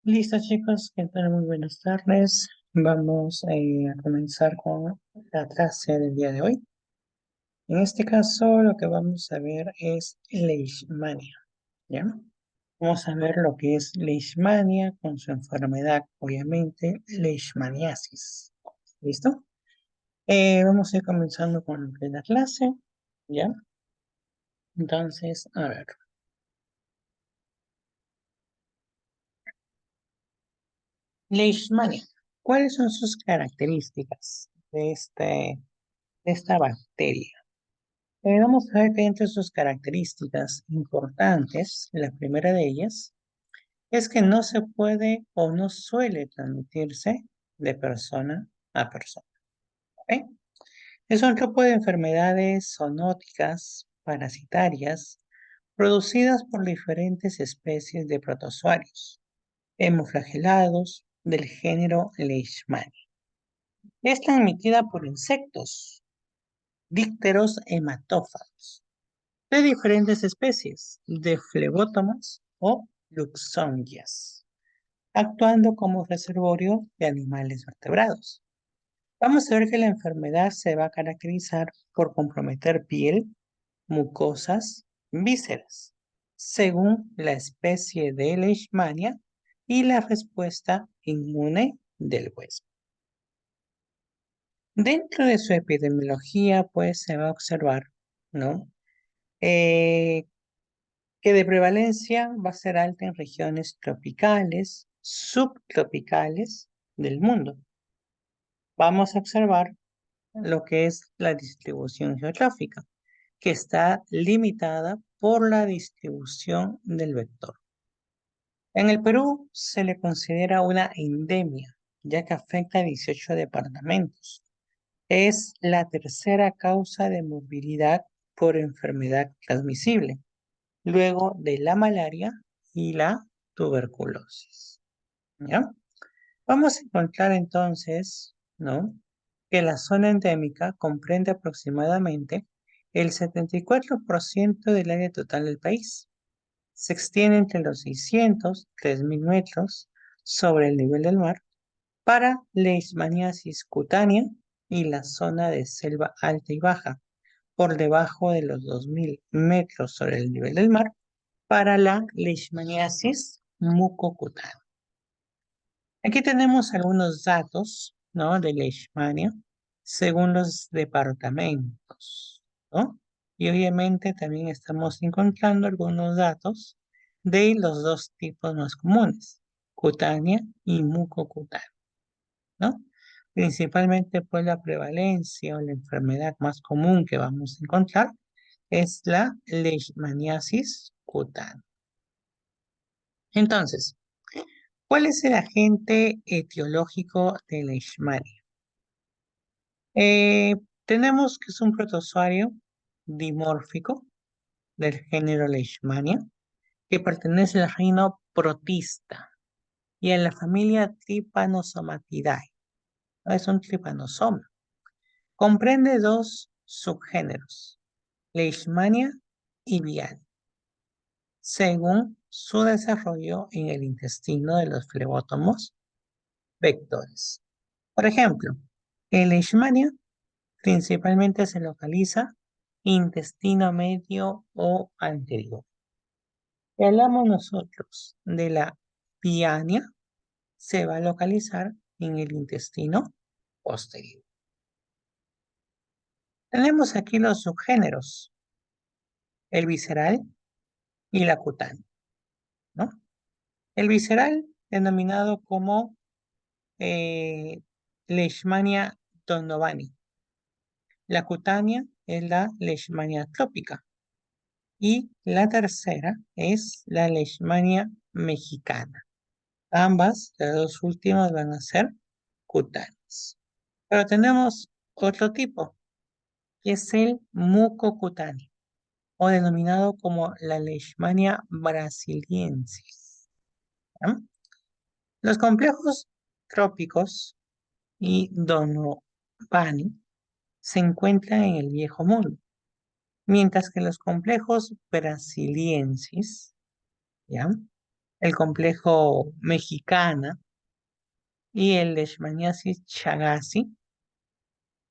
Listo, chicos, ¿qué tal? Muy buenas tardes. Vamos a comenzar con la clase del día de hoy. En este caso, lo que vamos a ver es Leishmania, ¿ya? Vamos a ver lo que es Leishmania con su enfermedad, obviamente, Leishmaniasis. ¿Listo? Vamos a ir comenzando con la clase, ¿ya? Entonces, a ver. Leishmania. ¿Cuáles son sus características de esta bacteria? Vamos a ver que entre sus características importantes, la primera de ellas es que no se puede o no suele transmitirse de persona a persona. ¿Ok? Es un grupo de enfermedades zoonóticas parasitarias producidas por diferentes especies de protozoarios hemoflagelados del género Leishmania. Es transmitida por insectos, dípteros hematófagos de diferentes especies de flebótomas o luxongias, actuando como reservorio de animales vertebrados. Vamos a ver que la enfermedad se va a caracterizar por comprometer piel, mucosas, vísceras, según la especie de Leishmania y la respuesta inmune del huésped. Dentro de su epidemiología, pues se va a observar, ¿no? Eh, que de prevalencia va a ser alta en regiones tropicales, subtropicales del mundo. Vamos a observar lo que es la distribución geográfica, que está limitada por la distribución del vector. En el Perú se le considera una endemia, ya que afecta a 18 departamentos. Es la tercera causa de morbilidad por enfermedad transmisible, luego de la malaria y la tuberculosis. ¿Ya? Vamos a encontrar entonces, ¿no? Que la zona endémica comprende aproximadamente el 74% del área total del país. Se extiende entre los 600, 3.000 metros sobre el nivel del mar para leishmaniasis cutánea y la zona de selva alta y baja por debajo de los 2.000 metros sobre el nivel del mar para la leishmaniasis mucocutánea. Aquí tenemos algunos datos, ¿no? De leishmania según los departamentos, ¿no? Y obviamente también estamos encontrando algunos datos de los dos tipos más comunes, cutánea y mucocutánea, ¿no? Principalmente pues la prevalencia o la enfermedad más común que vamos a encontrar es la leishmaniasis cutánea. Entonces, ¿cuál es el agente etiológico de Leishmania? Eh, Tenemos que es un protozoario dimórfico del género Leishmania que pertenece al reino Protista y a la familia Trypanosomatidae. ¿No? Es un tripanosoma. Comprende dos subgéneros, Leishmania y Viale, según su desarrollo en el intestino de los flebótomos vectores. Por ejemplo, el Leishmania principalmente se localiza intestino medio o anterior. Si hablamos nosotros de la piania, se va a localizar en el intestino posterior. Tenemos aquí los subgéneros, el visceral y la cutánea, ¿no? El visceral, denominado como Leishmania donovani. La cutánea es la Leishmania trópica. Y la tercera es la Leishmania mexicana. Ambas, las dos últimas, van a ser cutáneas. Pero tenemos otro tipo, que es el mucocutáneo, o denominado como la Leishmania brasiliensis. ¿Ya? Los complejos trópicos y donovani se encuentran en el Viejo Mundo, mientras que los complejos brasiliensis, ¿ya? El complejo Mexicana y el Leishmaniasis chagassi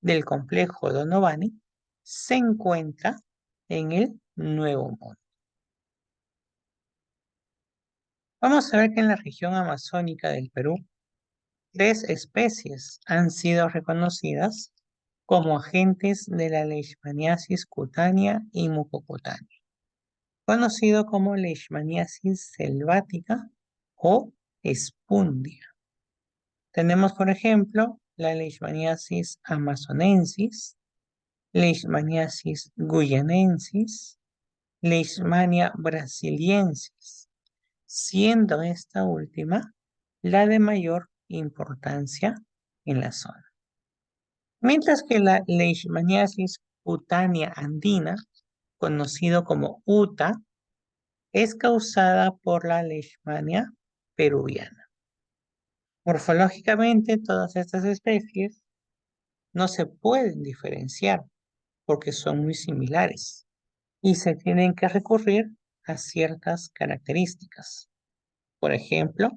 del complejo Donovani se encuentra en el Nuevo Mundo. Vamos a ver que en la región amazónica del Perú, 3 especies han sido reconocidas como agentes de la leishmaniasis cutánea y mucocutánea, conocido como leishmaniasis selvática o espundia. Tenemos, por ejemplo, la leishmaniasis amazonensis, leishmaniasis guyanensis, leishmania brasiliensis, siendo esta última la de mayor importancia en la zona. Mientras que la leishmaniasis cutánea andina, conocido como UTA, es causada por la leishmania peruviana. Morfológicamente, todas estas especies no se pueden diferenciar porque son muy similares y se tienen que recurrir a ciertas características. Por ejemplo,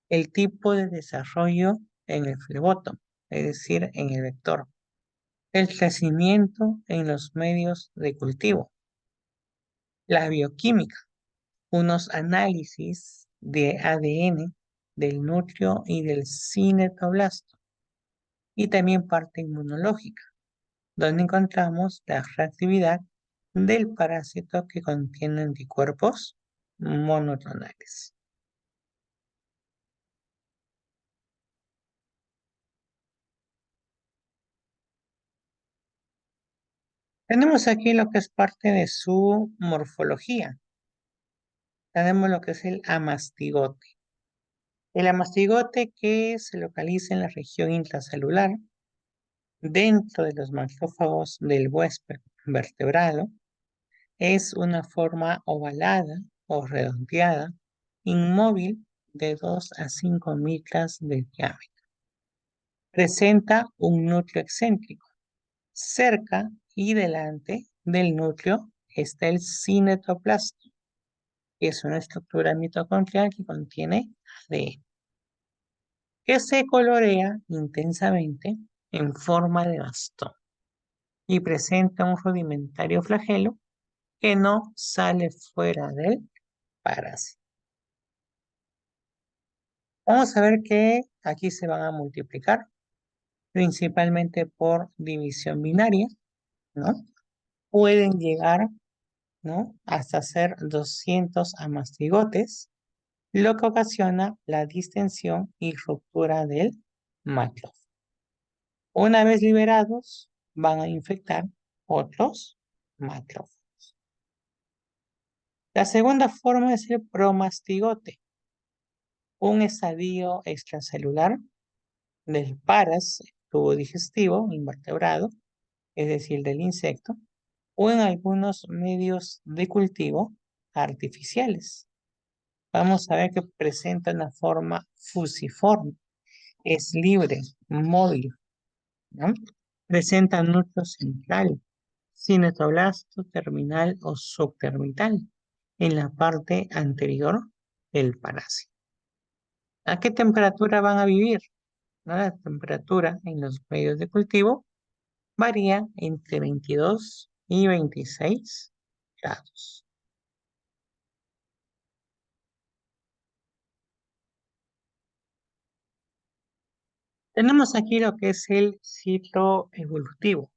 el tipo de desarrollo en el fleboto, es decir, en el vector, el crecimiento en los medios de cultivo, la bioquímica, unos análisis de ADN del núcleo y del cinetoblasto, y también parte inmunológica, donde encontramos la reactividad del parásito que contiene anticuerpos monoclonales. Tenemos aquí lo que es parte de su morfología. Tenemos lo que es el amastigote. El amastigote que se localiza en la región intracelular, dentro de los macrófagos del huésped vertebrado, es una forma ovalada o redondeada, inmóvil de 2 a 5 micras de diámetro. Presenta un núcleo excéntrico. Cerca y delante del núcleo está el cinetoplasto, que es una estructura mitocondrial que contiene ADN, que se colorea intensamente en forma de bastón y presenta un rudimentario flagelo que no sale fuera del parásito. Vamos a ver que aquí se van a multiplicar principalmente por división binaria, ¿no? Pueden llegar, ¿no?, hasta ser 200 amastigotes, lo que ocasiona la distensión y ruptura del macrófago. Una vez liberados, van a infectar otros macrófagos. La segunda forma es el promastigote, un estadio extracelular del paras, tubo digestivo, invertebrado, es decir, del insecto, o en algunos medios de cultivo artificiales. Vamos a ver que presenta una forma fusiforme, es libre, móvil, ¿no? Presenta núcleo central, cinetoblasto terminal o subterminal en la parte anterior del parásito. ¿A qué temperatura van a vivir? ¿No? La temperatura en los medios de cultivo varía entre 22 y 26 grados. Tenemos aquí lo que es el ciclo evolutivo.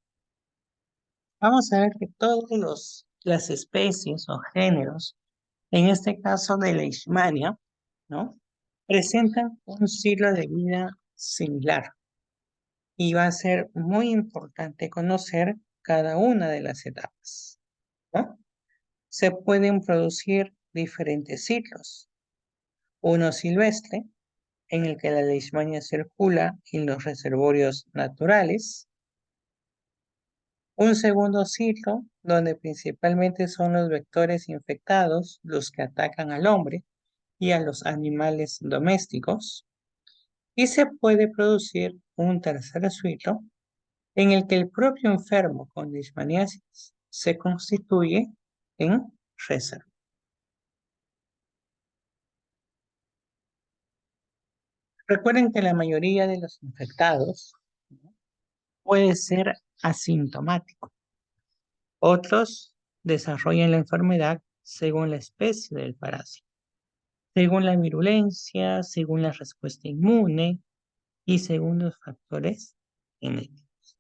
Vamos a ver que todas las especies o géneros, en este caso de Leishmania, ¿no?, presentan un ciclo de vida similar y va a ser muy importante conocer cada una de las etapas, ¿no? Se pueden producir diferentes ciclos. Uno silvestre, en el que la leishmania circula en los reservorios naturales. Un segundo ciclo, donde principalmente son los vectores infectados los que atacan al hombre y a los animales domésticos. Y se puede producir un tercer ciclo, en el que el propio enfermo con leishmaniasis se constituye en reserva. Recuerden que la mayoría de los infectados puede ser asintomático. Otros desarrollan la enfermedad según la especie del parásito, según la virulencia, según la respuesta inmune y según los factores genéticos.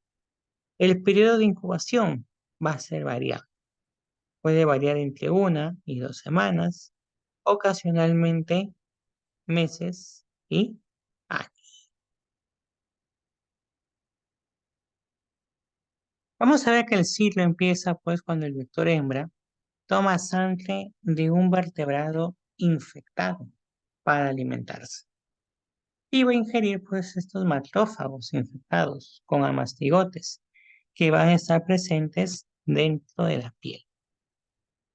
El periodo de incubación va a ser variable. Puede variar entre 1 y 2 semanas, ocasionalmente meses y años. Vamos a ver que el ciclo empieza pues cuando el vector hembra toma sangre de un vertebrado infectado para alimentarse y va a ingerir pues estos macrófagos infectados con amastigotes que van a estar presentes dentro de la piel.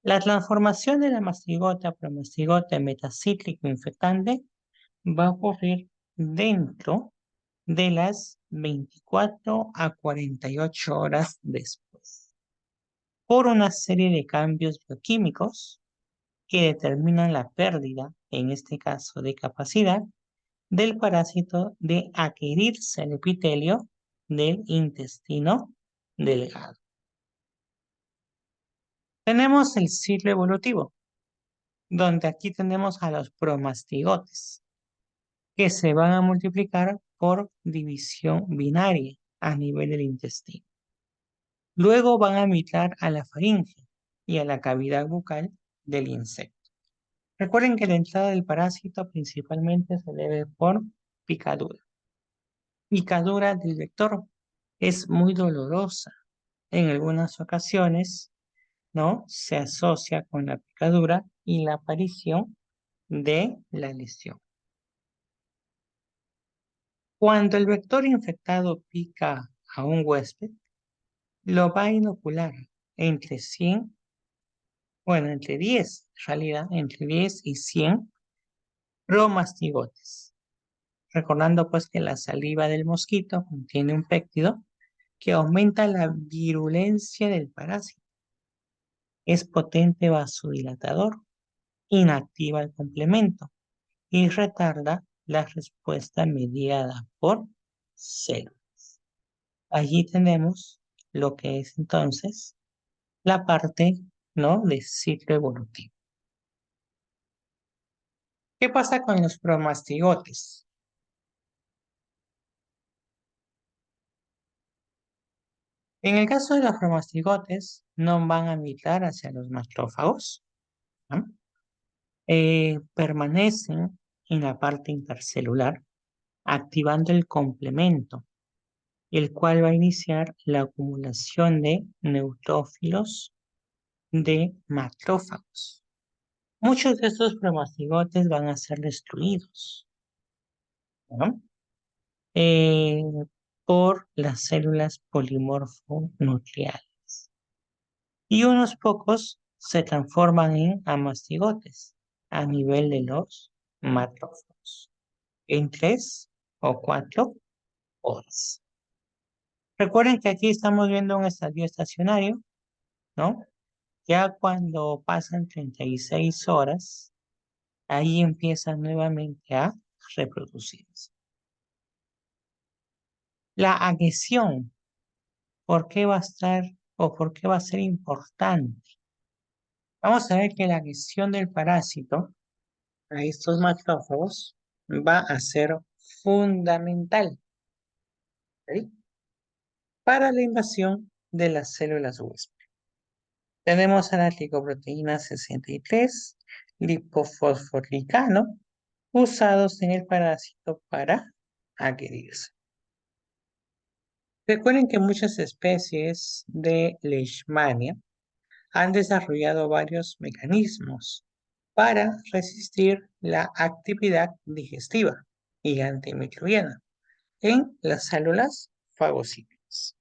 La transformación de la mastigota a promastigote metacíclico infectante va a ocurrir dentro de las 24 a 48 horas después, por una serie de cambios bioquímicos que determinan la pérdida, en este caso de capacidad, del parásito de adherirse al epitelio del intestino delgado. Tenemos el ciclo evolutivo, donde aquí tenemos a los promastigotes, que se van a multiplicar por división binaria a nivel del intestino. Luego van a migrar a la faringe y a la cavidad bucal del insecto. Recuerden que la entrada del parásito principalmente se debe por picadura. Picadura del vector es muy dolorosa. En algunas ocasiones, ¿no? Se asocia con la picadura y la aparición de la lesión. Cuando el vector infectado pica a un huésped, lo va a inocular entre 100, bueno, entre 10, en realidad, entre 10 y 100 promastigotes. Recordando pues que la saliva del mosquito contiene un péptido que aumenta la virulencia del parásito. Es potente vasodilatador, inactiva el complemento y retarda la respuesta mediada por células. Allí tenemos lo que es entonces la parte, ¿no?, de ciclo evolutivo. ¿Qué pasa con los promastigotes? En el caso de los promastigotes, no van a migrar hacia los macrófagos, ¿no? Permanecen en la parte intercelular, activando el complemento, el cual va a iniciar la acumulación de neutrófilos de macrófagos. Muchos de estos promastigotes van a ser destruidos, ¿no? Eh, por las células polimorfonucleares. Y unos pocos se transforman en amastigotes a nivel de los macrófagos en 3 o 4 horas. Recuerden que aquí estamos viendo un estadio estacionario, ¿no? Ya cuando pasan 36 horas, ahí empiezan nuevamente a reproducirse. La adhesión, ¿por qué va a estar o por qué va a ser importante? Vamos a ver que la adhesión del parásito a estos macrófagos va a ser fundamental, ¿sí?, para la invasión de las células huésped. Tenemos a la glicoproteína 63, lipofosfolicano, usados en el parásito para adherirse. Recuerden que muchas especies de Leishmania han desarrollado varios mecanismos para resistir la actividad digestiva y antimicrobiana en las células fagocíticas.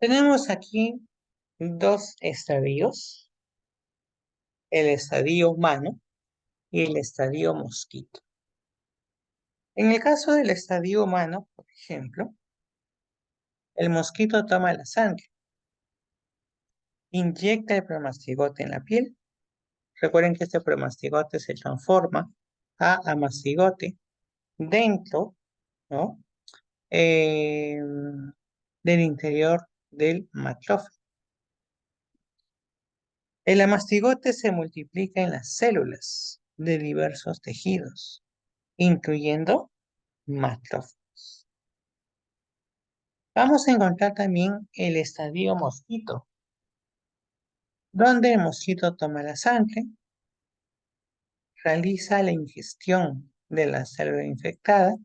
Tenemos aquí dos estadios, el estadio humano y el estadio mosquito. En el caso del estadio humano, por ejemplo, El mosquito toma la sangre, inyecta el promastigote en la piel. Recuerden que este promastigote se transforma a amastigote dentro, ¿no? Eh, del interior del macrófago. El amastigote se multiplica en las células de diversos tejidos, incluyendo macrófagos. Vamos a encontrar también el estadio mosquito, donde el mosquito toma la sangre, realiza la ingestión de la célula infectada.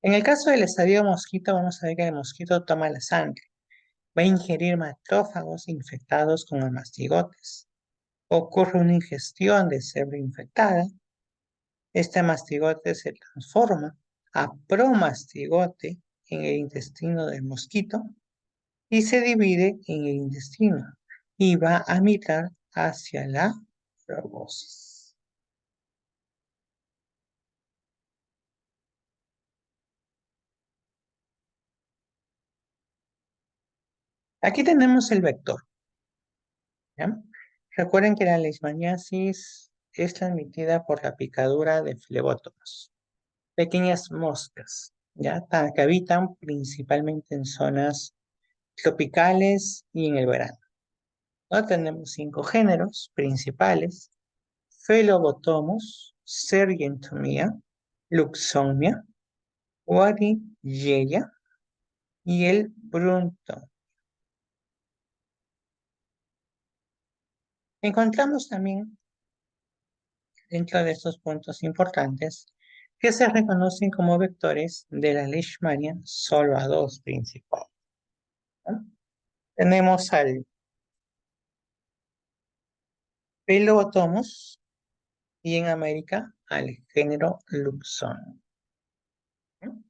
En el caso del estadio mosquito, vamos a ver que el mosquito toma la sangre, va a ingerir macrófagos infectados con mastigotes. Ocurre una ingestión de célula infectada. Este mastigote se transforma a promastigote en el intestino del mosquito y se divide en el intestino y va a migrar hacia la proboscis. Aquí tenemos el vector, ¿ya? Recuerden que la leishmaniasis es transmitida por la picadura de flebótomos, pequeñas moscas, ¿ya? Que habitan principalmente en zonas tropicales y en el verano. ¿No? Tenemos 5 géneros principales: Phelobotomus, Sergentomia, Luxomia, Warigella y el Brunton. Encontramos también dentro de estos puntos importantes que se reconocen como vectores de la Leishmania solo a dos principales, ¿no? Tenemos al Phelobotomus y en América al género Luxon, ¿no?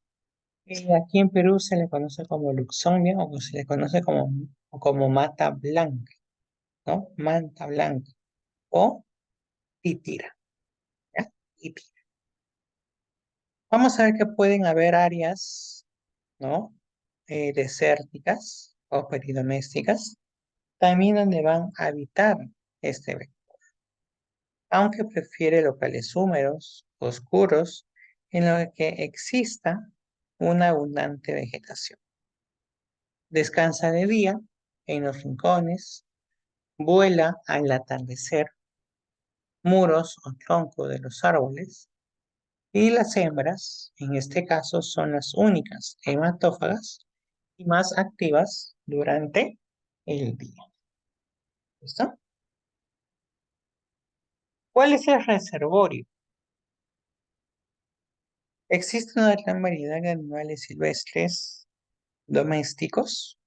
Y aquí en Perú se le conoce como Luxomia o se le conoce como mata blanca, ¿no? Manta blanca o titira, ¿ya? Titira. Vamos a ver que pueden haber áreas, ¿no? Desérticas o peridomésticas, también donde van a habitar este vector, aunque prefiere locales húmedos, oscuros, en los que exista una abundante vegetación. Descansa de día en los rincones, vuela al atardecer, muros o tronco de los árboles, y las hembras, en este caso, son las únicas hematófagas y más activas durante el día. ¿Listo? ¿Cuál es el reservorio? Existe una gran variedad de animales silvestres domésticos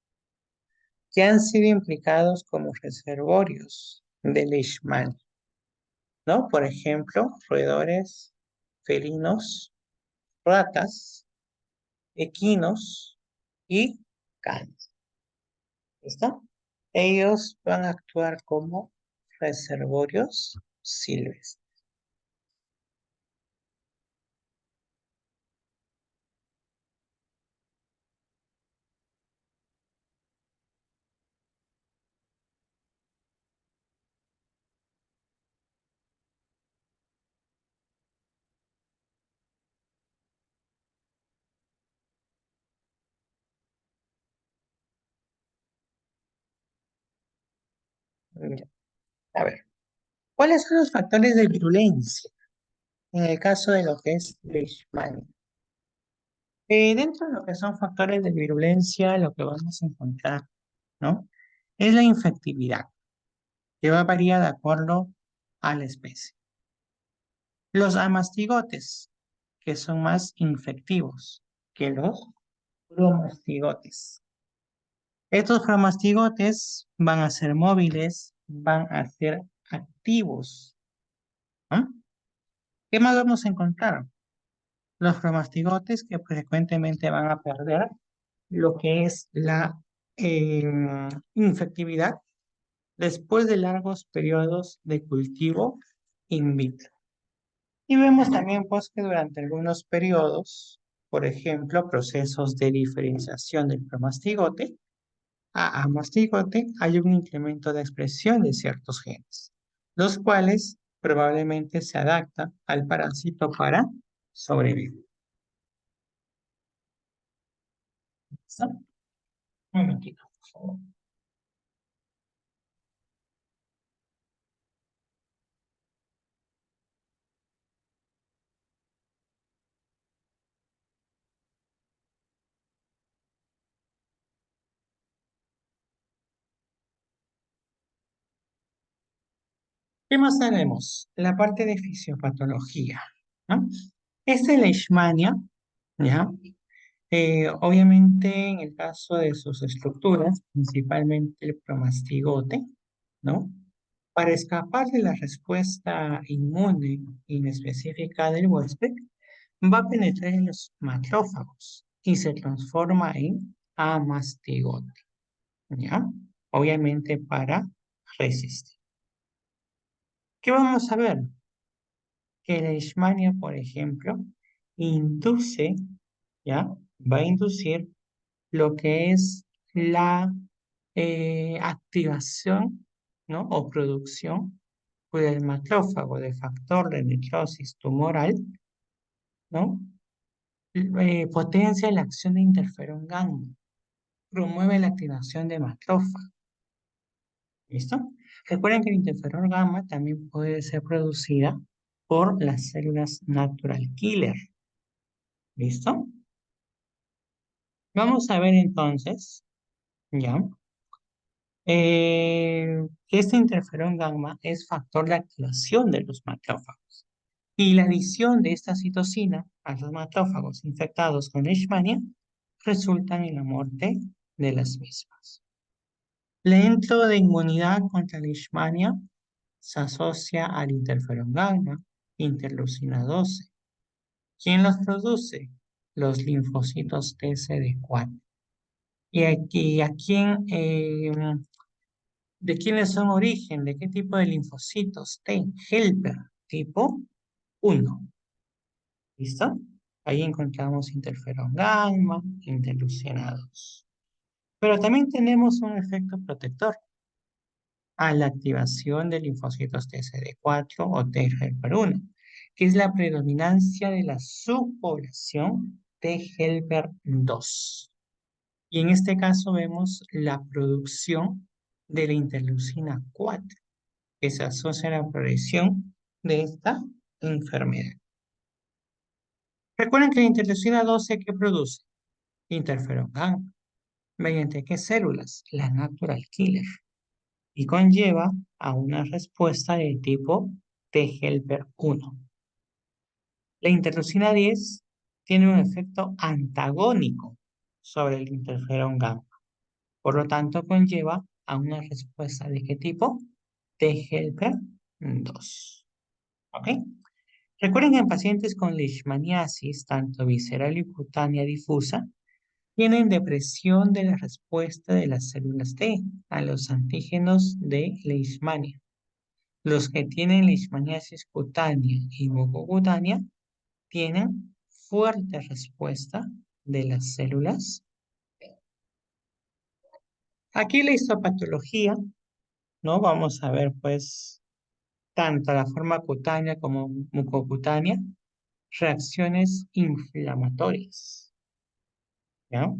que han sido implicados como reservorios de leishmania, ¿no? Por ejemplo, roedores, felinos, ratas, equinos y canes. ¿Listo? Ellos van a actuar como reservorios silvestres. Ya. A ver, ¿cuáles son los factores de virulencia en el caso de lo que es Leishmania? Dentro de lo que son factores de virulencia, lo que vamos a encontrar, ¿no? Es la infectividad, que va a variar de acuerdo a la especie. Los amastigotes, que son más infectivos que los promastigotes. Estos promastigotes van a ser móviles, van a ser activos, ¿no? ¿Qué más vamos a encontrar? Los promastigotes que frecuentemente van a perder lo que es la eh, infectividad después de largos periodos de cultivo in vitro. Y vemos también pues, que durante algunos periodos, por ejemplo, procesos de diferenciación del promastigote a mastigote, hay un incremento de expresión de ciertos genes, los cuales probablemente se adaptan al parásito para sobrevivir. ¿Listo? Un momentito, por favor. ¿Qué más tenemos? La parte de fisiopatología, ¿no? Esta leishmania, ¿ya? Obviamente, en el caso de sus estructuras, principalmente el promastigote, ¿no? Para escapar de la respuesta inmune inespecífica del huésped, va a penetrar en los macrófagos y se transforma en amastigote, ¿ya? Obviamente para resistir. ¿Qué vamos a ver? Que la leishmania, por ejemplo, induce, ¿ya? Va a inducir lo que es la activación, ¿no? O producción por el macrófago de factor de necrosis tumoral, ¿no? Potencia la acción de interferón gamma, promueve la activación de macrófago, ¿listo? Recuerden que el interferón gamma también puede ser producida por las células natural killer, ¿listo? Vamos a ver entonces, ¿ya? Que este interferón gamma es factor de activación de los macrófagos. Y la adición de esta citocina a los macrófagos infectados con Leishmania resultan en la muerte de las mismas. Lento de inmunidad contra Leishmania se asocia al interferón gamma, interleucina 12. ¿Quién los produce? Los linfocitos TCD4. ¿Y aquí a quién, de quiénes son origen? ¿De qué tipo de linfocitos? T, helper, tipo 1. ¿Listo? Ahí encontramos interferón gamma, interleucina 2. Pero también tenemos un efecto protector a la activación de linfocitos TCD4 o T helper 1, que es la predominancia de la subpoblación T helper 2. Y en este caso vemos la producción de la interleucina 4, que se asocia a la progresión de esta enfermedad. Recuerden que la interleucina 12, ¿qué produce? Interferón gamma. ¿Mediante qué células? La natural killer. Y conlleva a una respuesta de tipo T helper 1. La interleucina 10 tiene un efecto antagónico sobre el interferón gamma. Por lo tanto, conlleva a una respuesta de qué tipo? T helper 2. ¿Ok? Recuerden que en pacientes con leishmaniasis, tanto visceral y cutánea difusa, tienen depresión de la respuesta de las células T a los antígenos de leishmania. Los que tienen leishmaniasis cutánea y mucocutánea tienen fuerte respuesta de las células T. Aquí la histopatología, ¿no? Vamos a ver pues tanto la forma cutánea como mucocutánea, reacciones inflamatorias, ¿ya?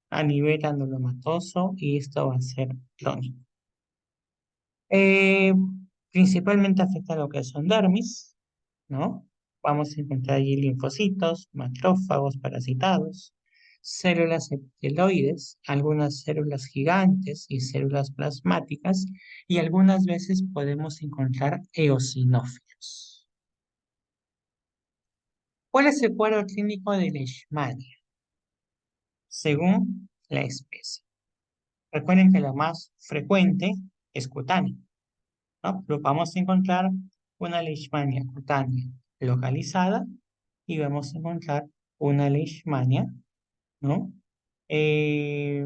A nivel granulomatoso y esto va a ser crónico. Eh, Principalmente afecta a lo que son dermis, ¿no? Vamos a encontrar allí linfocitos, macrófagos parasitados, células epiteloides, algunas células gigantes y células plasmáticas, y algunas veces podemos encontrar eosinófilos. ¿Cuál es el cuadro clínico de Leishmania? Según la especie. Recuerden que lo más frecuente es cutáneo, ¿no? Pero vamos a encontrar una leishmania cutánea localizada y vamos a encontrar una leishmania, ¿no? Eh,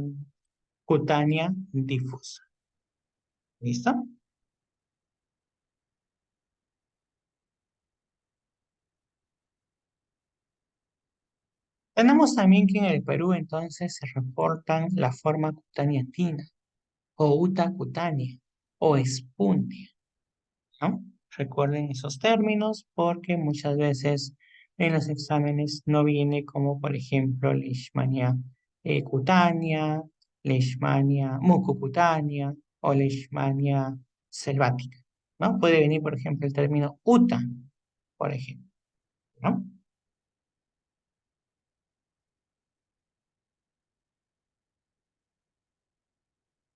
Cutánea difusa. ¿Listo? Tenemos también que en el Perú entonces se reportan la forma cutánea andina, o uta cutánea, o espuntia, ¿no? Recuerden esos términos porque muchas veces en los exámenes no viene como, por ejemplo, leishmania cutánea, leishmania mucocutánea o leishmania selvática, ¿no? Puede venir, por ejemplo, el término UTA, por ejemplo, ¿no?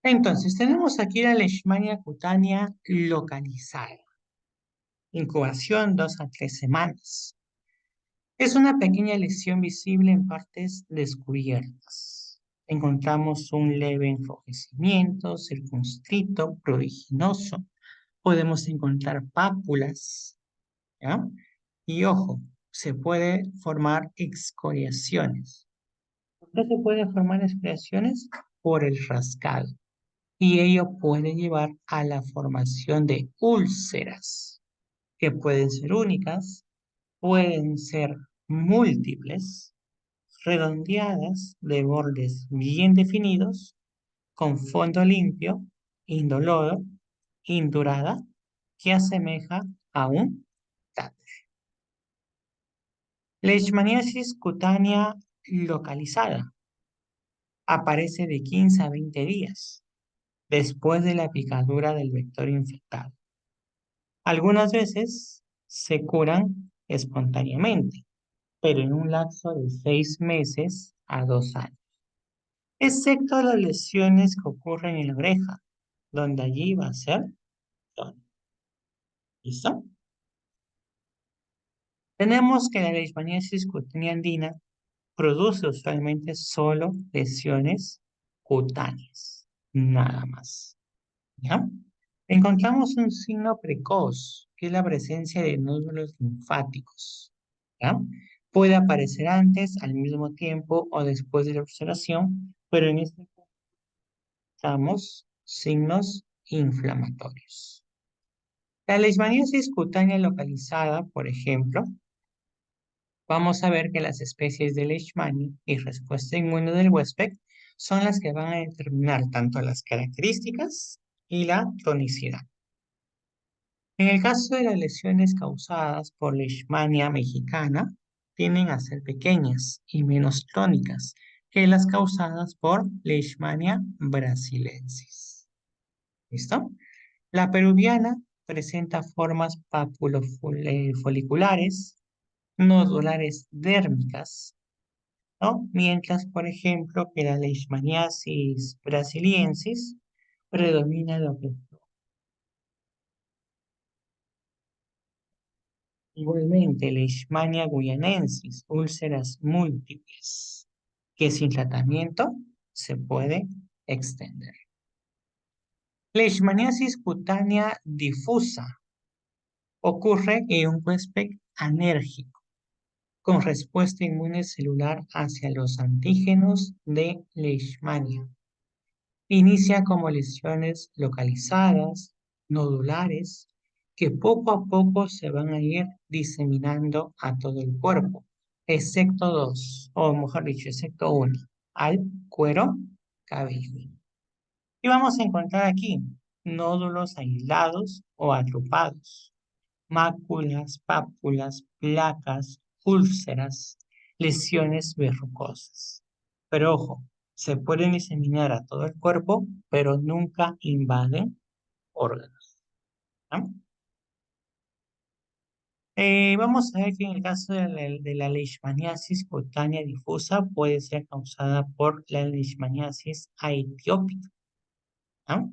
Entonces, tenemos aquí la leishmania cutánea localizada. Incubación 2 a 3 semanas. Es una pequeña lesión visible en partes descubiertas. Encontramos un leve enrojecimiento circunscrito, pruriginoso. Podemos encontrar pápulas, ¿ya? Y ojo, se puede formar excoriaciones. ¿Por qué se pueden formar excoriaciones? Por el rascado. Y ello puede llevar a la formación de úlceras, que pueden ser únicas, pueden ser múltiples, redondeadas, de bordes bien definidos, con fondo limpio, indoloro, indurada, que asemeja a un TAT. Leishmaniasis cutánea localizada aparece de 15 a 20 días después de la picadura del vector infectado. Algunas veces se curan espontáneamente, pero en un lapso de 6 meses a 2 años, excepto las lesiones que ocurren en la oreja, donde allí va a ser tono. ¿Listo? Tenemos que la leishmaniasis cutánea andina produce usualmente solo lesiones cutáneas, nada más. ¿Ya? Encontramos un signo precoz, que es la presencia de nódulos linfáticos. ¿Ya? Puede aparecer antes, al mismo tiempo o después de la observación, pero en este caso estamos signos inflamatorios. La leishmaniasis cutánea localizada, por ejemplo, vamos a ver que las especies de Leishmania y respuesta inmune del huésped son las que van a determinar tanto las características y la tonicidad. En el caso de las lesiones causadas por Leishmania mexicana, tienden a ser pequeñas y menos crónicas que las causadas por Leishmania brasilensis. ¿Listo? La peruviana presenta formas papulofoliculares, nodulares dérmicas, ¿no? Mientras, por ejemplo, que la Leishmaniasis brasiliensis predomina lo que igualmente Leishmania guyanensis, úlceras múltiples, que sin tratamiento se puede extender. Leishmaniasis cutánea difusa ocurre en un huésped anérgico, con respuesta inmune celular hacia los antígenos de Leishmania. Inicia como lesiones localizadas, nodulares, que poco a poco se van a ir diseminando a todo el cuerpo, excepto dos, o mejor dicho, excepto uno, al cuero cabelludo. Y vamos a encontrar aquí nódulos aislados o agrupados, máculas, pápulas, placas, úlceras, lesiones verrucosas. Pero ojo, se pueden diseminar a todo el cuerpo, pero nunca invaden órganos, ¿no? Vamos a ver que en el caso de la leishmaniasis cutánea difusa puede ser causada por la leishmaniasis aetiópica, ¿no?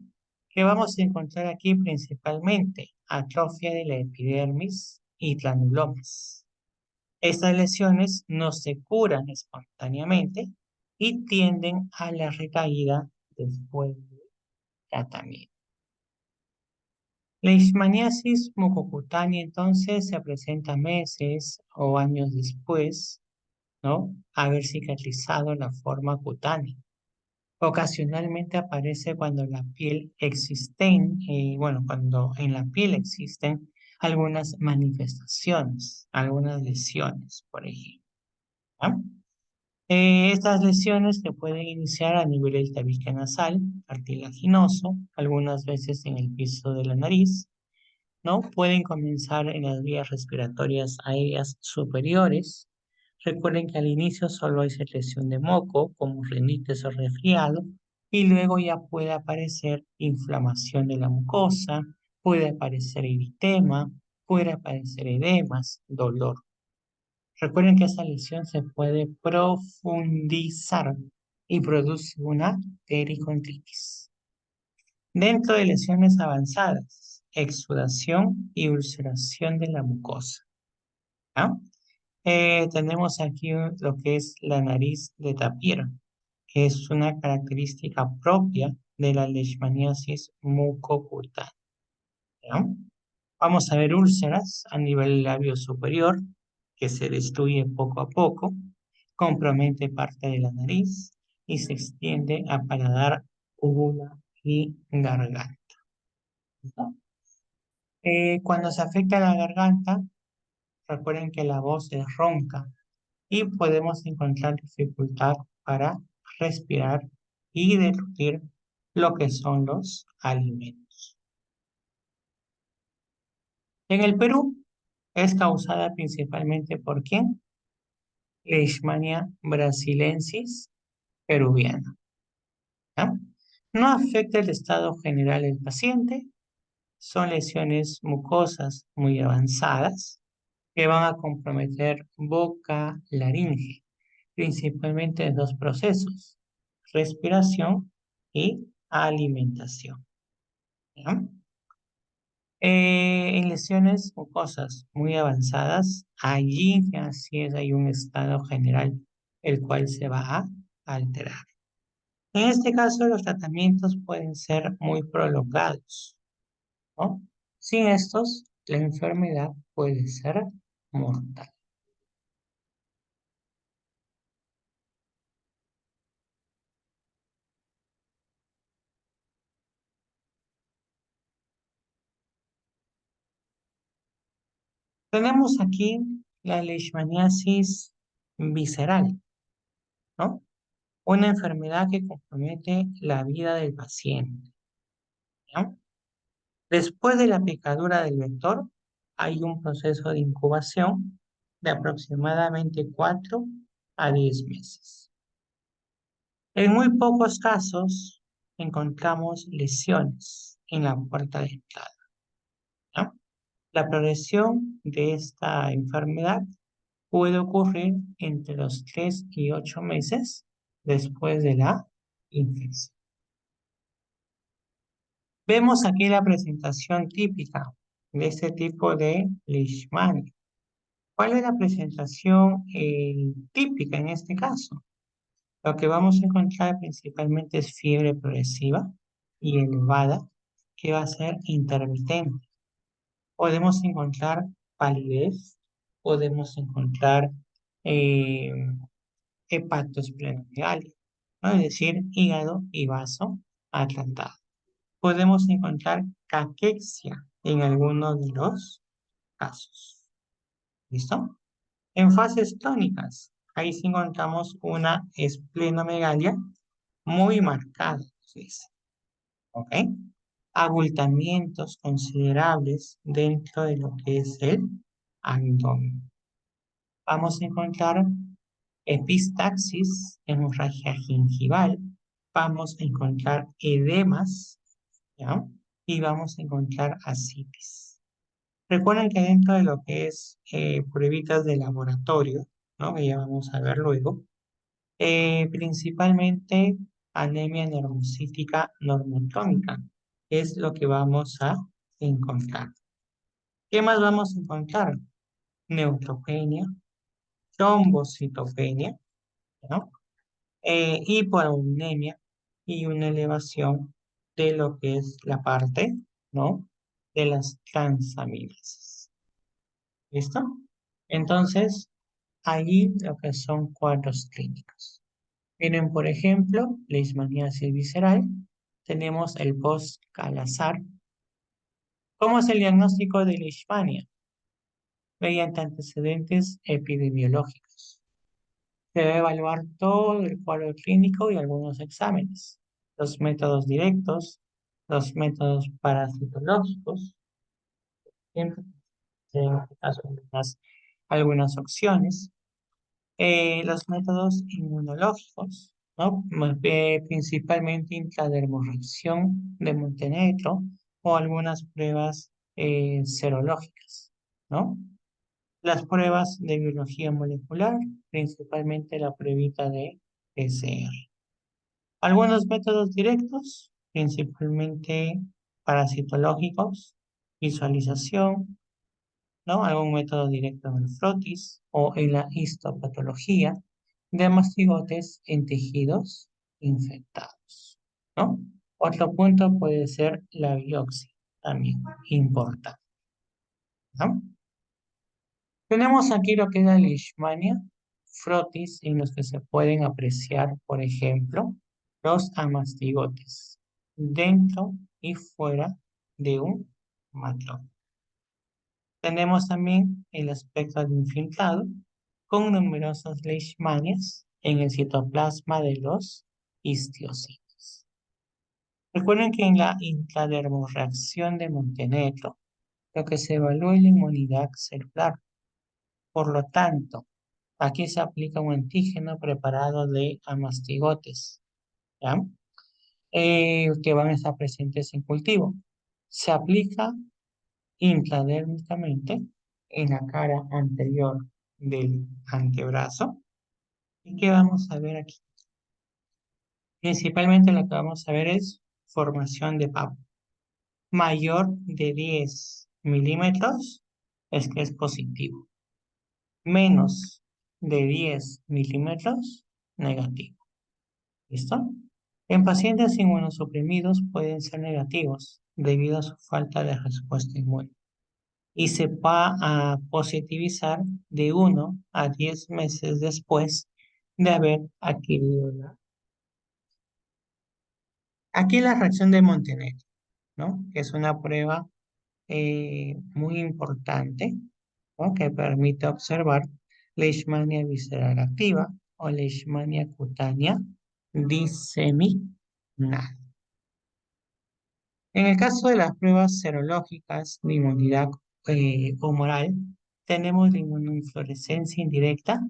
Que vamos a encontrar aquí principalmente atrofia de la epidermis y granulomas. Estas lesiones no se curan espontáneamente y tienden a la recaída después del tratamiento. La leishmaniasis mucocutánea entonces se presenta meses o años después, ¿no? Haber cicatrizado la forma cutánea. Ocasionalmente aparece cuando cuando en la piel existen algunas manifestaciones, algunas lesiones, por ejemplo, ¿no? Estas lesiones se pueden iniciar a nivel del tabique nasal, cartilaginoso, algunas veces en el piso de la nariz, ¿no? Pueden comenzar en las vías respiratorias aéreas superiores. Recuerden que al inicio solo hay secreción de moco, como rinitis o resfriado, y luego ya puede aparecer inflamación de la mucosa, puede aparecer eritema, puede aparecer edemas, dolor. Recuerden que esa lesión se puede profundizar y produce una pericontitis. Dentro de lesiones avanzadas, exudación y ulceración de la mucosa. ¿Ah? Tenemos aquí lo que es la nariz de tapir, que es una característica propia de la leishmaniasis mucocutánea. ¿Ya? Vamos a ver úlceras a nivel del labio superior, que se destruye poco a poco, compromete parte de la nariz y se extiende a paladar, úvula y garganta. ¿No? Cuando se afecta la garganta, recuerden que la voz es ronca y podemos encontrar dificultad para respirar y deglutir lo que son los alimentos. En el Perú es causada principalmente por ¿quién? Leishmania brasilensis peruviana. ¿Ya? No afecta el estado general del paciente, son lesiones mucosas muy avanzadas que van a comprometer boca, laringe, principalmente en dos procesos, respiración y alimentación. ¿Ya? En lesiones mucosas muy avanzadas, allí ya sí es, hay un estado general el cual se va a alterar. En este caso, los tratamientos pueden ser muy prolongados, ¿no? Sin estos, la enfermedad puede ser mortal. Tenemos aquí la leishmaniasis visceral, ¿no? Una enfermedad que compromete la vida del paciente, ¿no? Después de la picadura del vector, hay un proceso de incubación de aproximadamente 4 a 10 meses. En muy pocos casos encontramos lesiones en la puerta de entrada, ¿no? La progresión de esta enfermedad puede ocurrir entre los 3 y 8 meses después de la infección. Vemos aquí la presentación típica de este tipo de leishmania. ¿Cuál es la presentación típica en este caso? Lo que vamos a encontrar principalmente es fiebre progresiva y elevada, que va a ser intermitente. Podemos encontrar palidez, podemos encontrar eh, hepatosplenomegalia, ¿no? Es decir, hígado y vaso atlantado. Podemos encontrar caquexia en algunos de los casos. ¿Listo? En fases crónicas, ahí sí encontramos una esplenomegalia muy marcada, ¿sí? ¿Ok? Abultamientos considerables dentro de lo que es el abdomen. Vamos a encontrar epistaxis, hemorragia gingival, vamos a encontrar edemas, ¿ya? Y vamos a encontrar ascitis. Recuerden que dentro de lo que es pruebitas de laboratorio, ¿no? Que ya vamos a ver luego, principalmente anemia neurocítica normotrónica es lo que vamos a encontrar. ¿Qué más vamos a encontrar? Neutropenia, trombocitopenia, ¿no? Hipoalbuminemia y una elevación de lo que es la parte, ¿no? De las transaminases. ¿Listo? Entonces, allí lo que son cuadros clínicos. Miren, por ejemplo, leishmaniasis visceral. Tenemos el post-Calazar. ¿Cómo es el diagnóstico de leishmania? Mediante antecedentes epidemiológicos. Se debe evaluar todo el cuadro clínico y algunos exámenes, los métodos directos, los métodos parasitológicos, siempre en este caso algunas opciones, los métodos inmunológicos, ¿no? Principalmente intradermorreacción de Montenegro o algunas pruebas serológicas, ¿no? Las pruebas de biología molecular, principalmente la pruebita de PCR. Algunos métodos directos, principalmente parasitológicos, visualización, ¿no? Algún método directo en el frotis o en la histopatología de mastigotes en tejidos infectados, ¿no? Otro punto puede ser la biopsia, también importante, ¿no? Tenemos aquí lo que es la leishmania, frotis, en los que se pueden apreciar, por ejemplo, los amastigotes dentro y fuera de un matlón. Tenemos también el aspecto de infiltrado con numerosas leishmanias en el citoplasma de los histiocytos. Recuerden que en la intradermorreacción de Montenegro, lo que se evalúa es la inmunidad celular. Por lo tanto, aquí se aplica un antígeno preparado de amastigotes, ¿ya? Que van a estar presentes en cultivo. Se aplica intradérmicamente en la cara anterior del antebrazo. ¿Y qué vamos a ver aquí? Principalmente lo que vamos a ver es formación de papa. Mayor de 10 milímetros es que es positivo. Menos de 10 milímetros, negativo. ¿Listo? En pacientes inmunosuprimidos pueden ser negativos debido a su falta de respuesta inmune y se va a positivizar de 1 a 10 meses después de haber adquirido la... Aquí la reacción de Montenegro, ¿no? Que es una prueba muy importante, ¿no? Que permite observar leishmania visceral activa o leishmania cutánea diseminada. En el caso de las pruebas serológicas de inmunidad humoral, tenemos la inmunoinflorescencia indirecta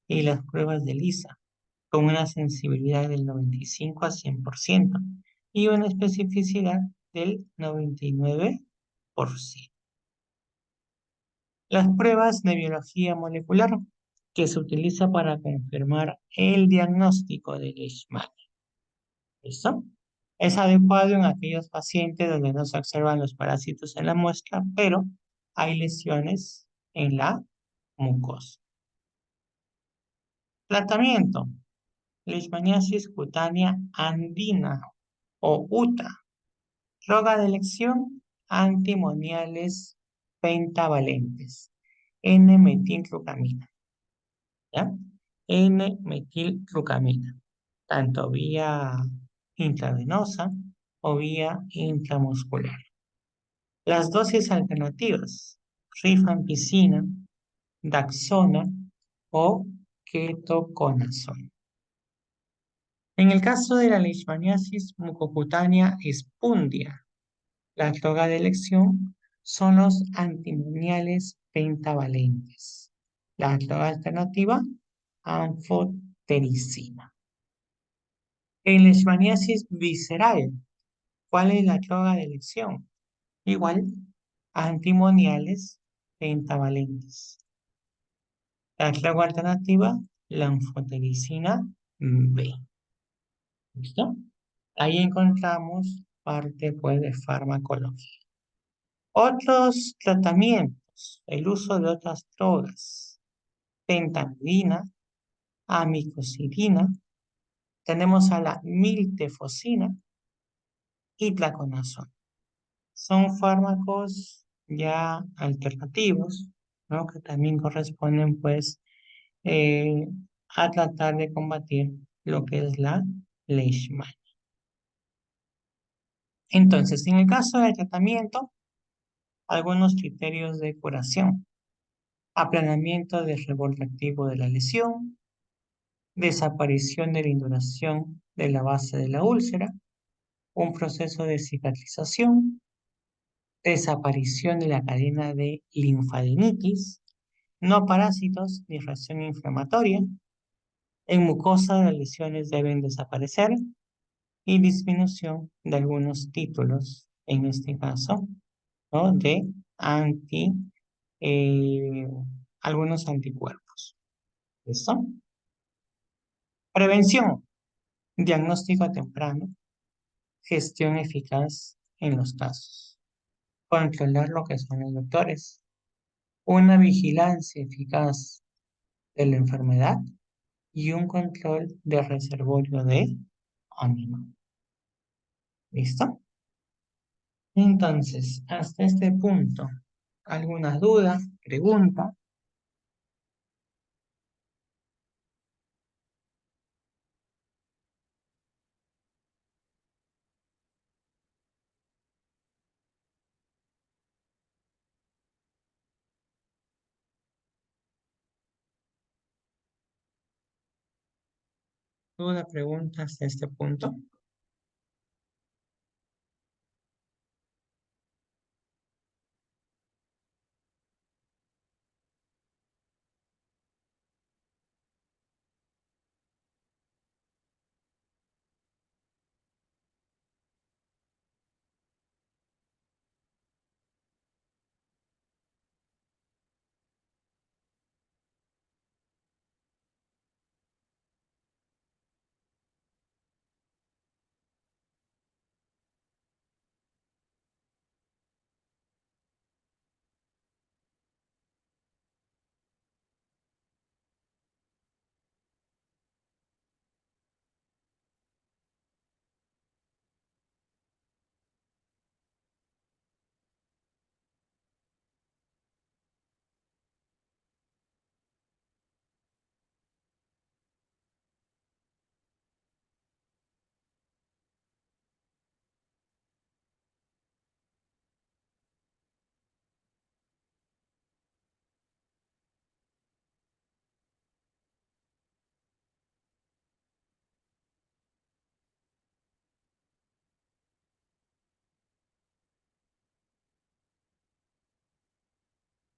y las pruebas de ELISA, con una sensibilidad del 95 a 100% y una especificidad del 99%. Las pruebas de biología molecular que se utiliza para confirmar el diagnóstico de Leishman. ¿Listo? Es adecuado en aquellos pacientes donde no se observan los parásitos en la muestra, pero hay lesiones en la mucosa. Tratamiento: leishmaniasis cutánea andina o UTA. Droga de elección: antimoniales pentavalentes, N-metilglucamina, ¿ya? N-metilglucamina, tanto vía intravenosa o vía intramuscular. Las dosis alternativas: rifampicina, daxona o ketoconazol. En el caso de la leishmaniasis mucocutánea espundia, la droga de elección son los antimoniales pentavalentes. La droga alternativa, anfotericina. En leishmaniasis visceral, ¿cuál es la droga de elección? Igual, antimoniales pentavalentes. La droga alternativa, la anfotericina B. ¿Listo? Ahí encontramos parte pues de farmacología. Otros tratamientos, el uso de otras drogas, pentamidina, amicosidina, tenemos a la miltefosina y tlaconazol. Son fármacos ya alternativos, ¿no? Que también corresponden pues eh, a tratar de combatir lo que es la leishmania. Entonces, en el caso del tratamiento, algunos criterios de curación: aplanamiento del reborde activo de la lesión, desaparición de la induración de la base de la úlcera, un proceso de cicatrización, desaparición de la cadena de linfadenitis, no parásitos ni reacción inflamatoria. En mucosa las lesiones deben desaparecer y disminución de algunos títulos, en este caso, ¿no? De anti, eh, algunos anticuerpos. ¿Listo? Prevención, diagnóstico temprano, gestión eficaz en los casos. Controlar lo que son los doctores. Una vigilancia eficaz de la enfermedad y un control de reservorio de ánimo. ¿Listo? Entonces, hasta este punto, ¿alguna duda, pregunta? ¿Duda, pregunta hasta este punto?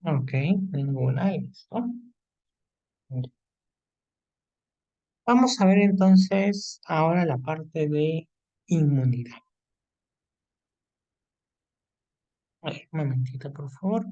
Ok, ninguna, listo. Vamos a ver entonces ahora la parte de inmunidad. A ver, un momentito, por favor.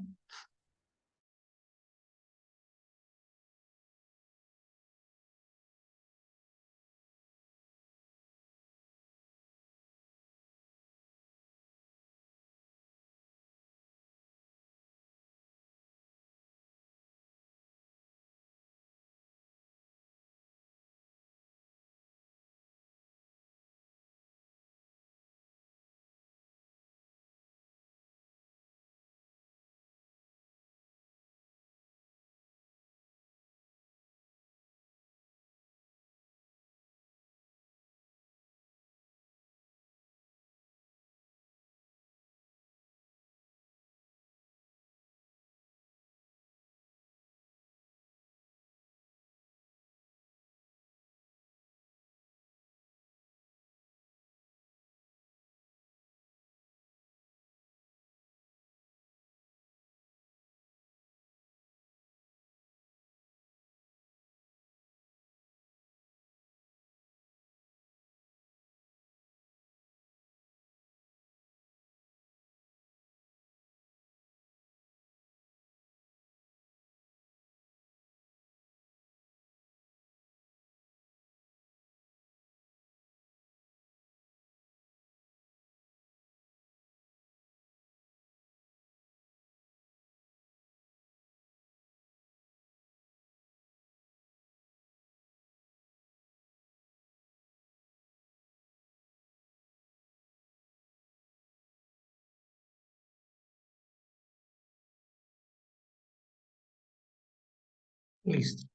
Listo.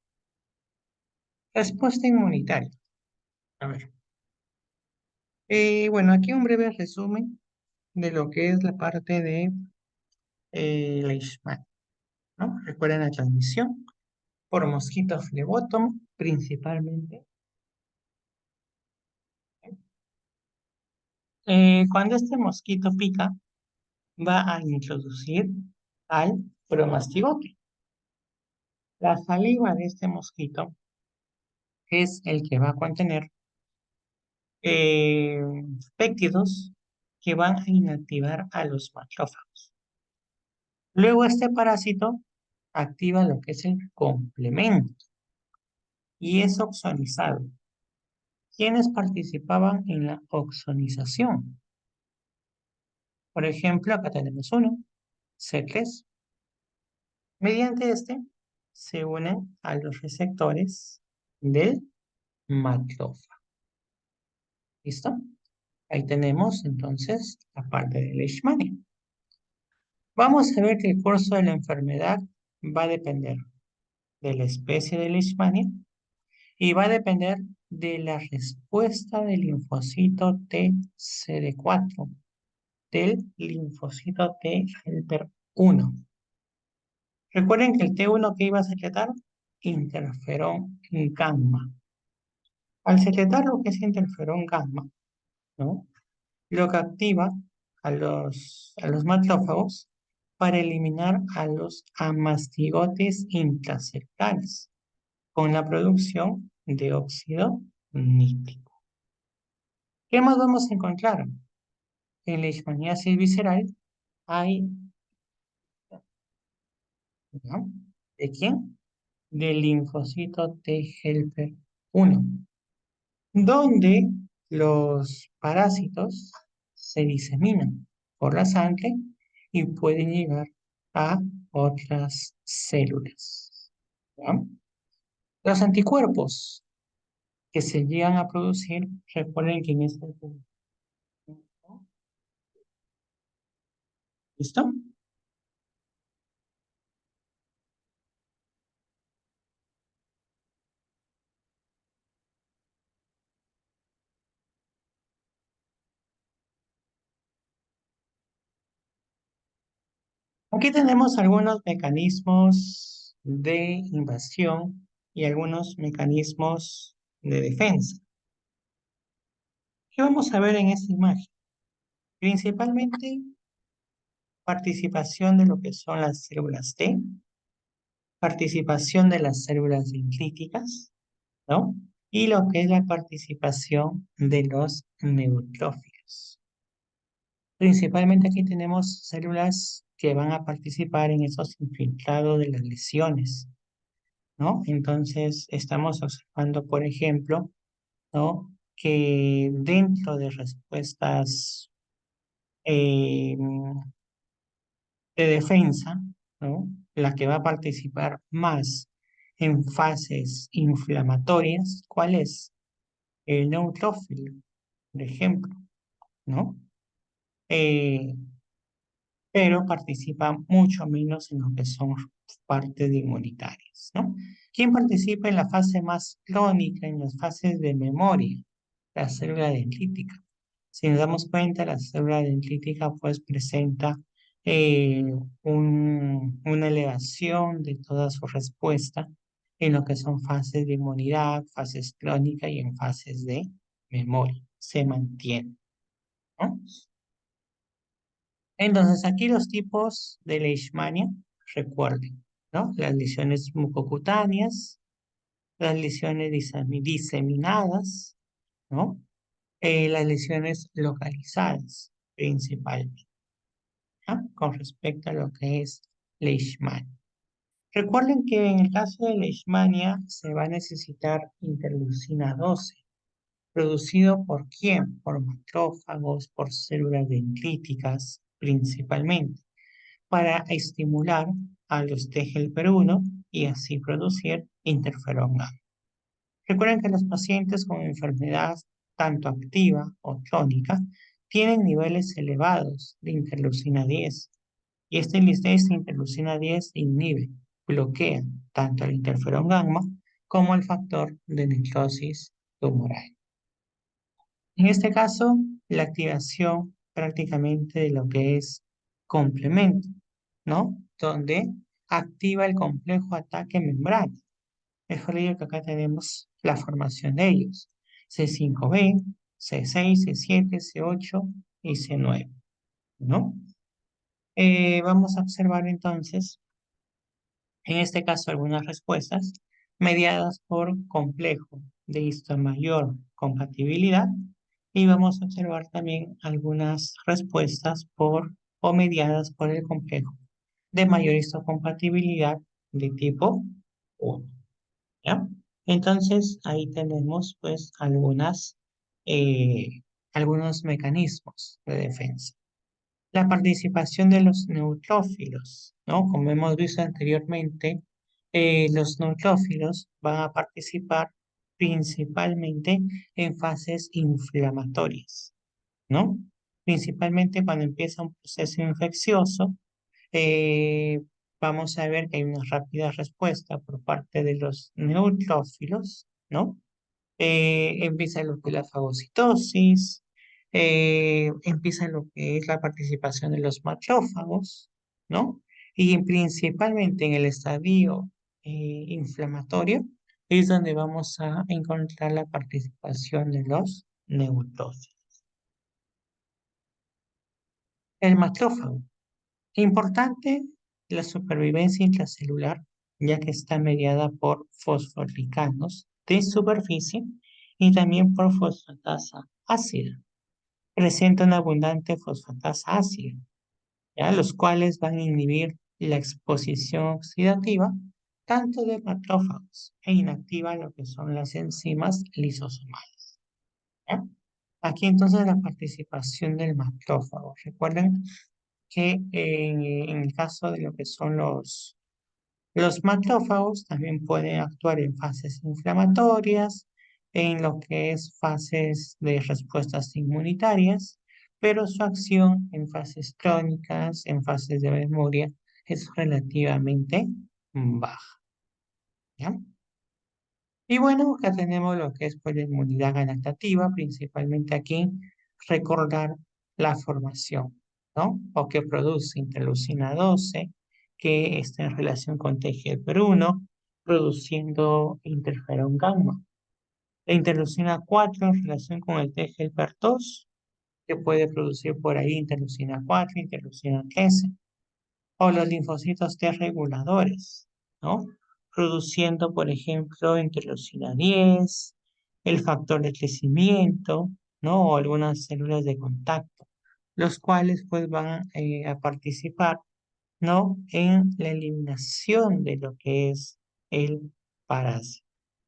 Respuesta inmunitaria. A ver. Bueno, aquí un breve resumen de lo que es la parte de Leishman, ¿no? Recuerden la transmisión por mosquito flebótomo, principalmente cuando este mosquito pica, va a introducir al promastigote. La saliva de este mosquito es el que va a contener eh, péptidos que van a inactivar a los macrófagos. Luego este parásito activa lo que es el complemento y es oxonizado. ¿Quiénes participaban en la oxonización? Por ejemplo, acá tenemos uno, C3. Mediante este se unen a los receptores del macrófago. ¿Listo? Ahí tenemos entonces la parte de Leishmania. Vamos a ver que el curso de la enfermedad va a depender de la especie de Leishmania y va a depender de la respuesta del linfocito T CD4, del linfocito T helper 1. Recuerden que el T1 que iba a secretar, interferón gamma. Al secretar lo que es interferón gamma, ¿no? Lo que activa a los macrófagos para eliminar a los amastigotes intracelulares con la producción de óxido nítrico. ¿Qué más vamos a encontrar? En leishmaniasis visceral hay, ¿no? ¿De quién? Del linfocito T helper 1, donde los parásitos se diseminan por la sangre y pueden llegar a otras células. ¿Ya? Los anticuerpos que se llegan a producir, recuerden que en este punto, ¿listo? Aquí tenemos algunos mecanismos de invasión y algunos mecanismos de defensa. ¿Qué vamos a ver en esta imagen? Principalmente participación de lo que son las células T, participación de las células dendríticas, ¿no? Y lo que es la participación de los neutrófilos. Principalmente aquí tenemos células que van a participar en esos infiltrados de las lesiones, ¿no? Entonces, estamos observando, por ejemplo, ¿no? Que dentro de respuestas eh, de defensa, ¿no? La que va a participar más en fases inflamatorias, ¿cuál es? El neutrófilo, por ejemplo, ¿no? Eh, pero participa mucho menos en lo que son partes inmunitarias, ¿no? ¿Quién participa en la fase más crónica, en las fases de memoria? La célula dendrítica. Si nos damos cuenta, la célula dendrítica pues presenta eh, una elevación de toda su respuesta en lo que son fases de inmunidad, fases crónicas y en fases de memoria. Se mantiene, ¿no? Entonces, aquí los tipos de leishmania, recuerden, ¿no? Las lesiones mucocutáneas, las lesiones diseminadas, ¿no? Las lesiones localizadas, principalmente, ¿ah? Con respecto a lo que es leishmania. Recuerden que en el caso de leishmania se va a necesitar interleucina 12, producido por quién? Por macrófagos, por células dendríticas, principalmente, para estimular a los T helper 1 y así producir interferón gamma. Recuerden que los pacientes con enfermedad tanto activa o crónica tienen niveles elevados de interleucina 10 y esta interleucina 10 inhibe, bloquea tanto el interferón gamma como el factor de necrosis tumoral. En este caso, la activación prácticamente de lo que es complemento, ¿no? Donde activa el complejo ataque membrana. Mejor dicho que acá tenemos la formación de ellos. C5b, C6, C7, C8 y C9, ¿no? Vamos a observar entonces, en este caso, algunas respuestas mediadas por complejo de mayor compatibilidad y vamos a observar también algunas respuestas por o mediadas por el complejo de mayor histocompatibilidad de tipo 1. ¿Ya? Entonces, ahí tenemos pues algunos mecanismos de defensa. La participación de los neutrófilos, ¿no? Como hemos visto anteriormente, los neutrófilos van a participar principalmente en fases inflamatorias, ¿no? Principalmente cuando empieza un proceso infeccioso, eh, vamos a ver que hay una rápida respuesta por parte de los neutrófilos, ¿no? Empieza lo que es la fagocitosis, empieza lo que es la participación de los macrófagos, ¿no? Y principalmente en el estadio inflamatorio es donde vamos a encontrar la participación de los neutrófilos. El macrófago. Importante la supervivencia intracelular, ya que está mediada por fosfolipidos de superficie y también por fosfatasa ácida. Presenta una abundante fosfatasa ácida, ¿ya? Los cuales van a inhibir la exposición oxidativa tanto de macrófagos e inactiva lo que son las enzimas lisosomales, ¿ya? Aquí entonces la participación del macrófago. Recuerden que en el caso de lo que son los macrófagos también pueden actuar en fases inflamatorias, en lo que es fases de respuestas inmunitarias, pero su acción en fases crónicas, en fases de memoria, es relativamente baja, ¿ya? Y bueno, acá tenemos lo que es pues, la inmunidad adaptativa, principalmente aquí recordar la formación, ¿no? O que produce interleucina 12, que está en relación con TGF-1, produciendo interferón gamma. La interleucina 4 en relación con el TGF-2, que puede producir por ahí interleucina 4, interleucina 13 o los linfocitos T reguladores, ¿no? Produciendo, por ejemplo, interleucina 10, el factor de crecimiento, ¿no? O algunas células de contacto, los cuales pues van a participar, ¿no? En la eliminación de lo que es el parásito,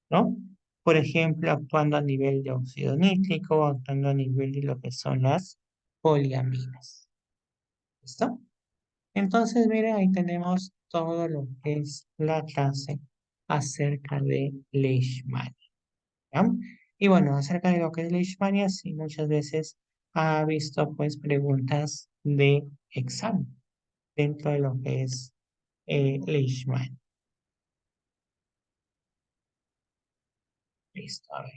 ¿no? Por ejemplo, actuando a nivel de óxido nítrico, actuando a nivel de lo que son las poliaminas. ¿Listo? Entonces, miren, ahí tenemos todo lo que es la clase acerca de Leishmania, ¿ya? Y bueno, acerca de lo que es Leishmania, sí, muchas veces ha visto pues preguntas de examen dentro de lo que es Leishmania. Listo, a ver.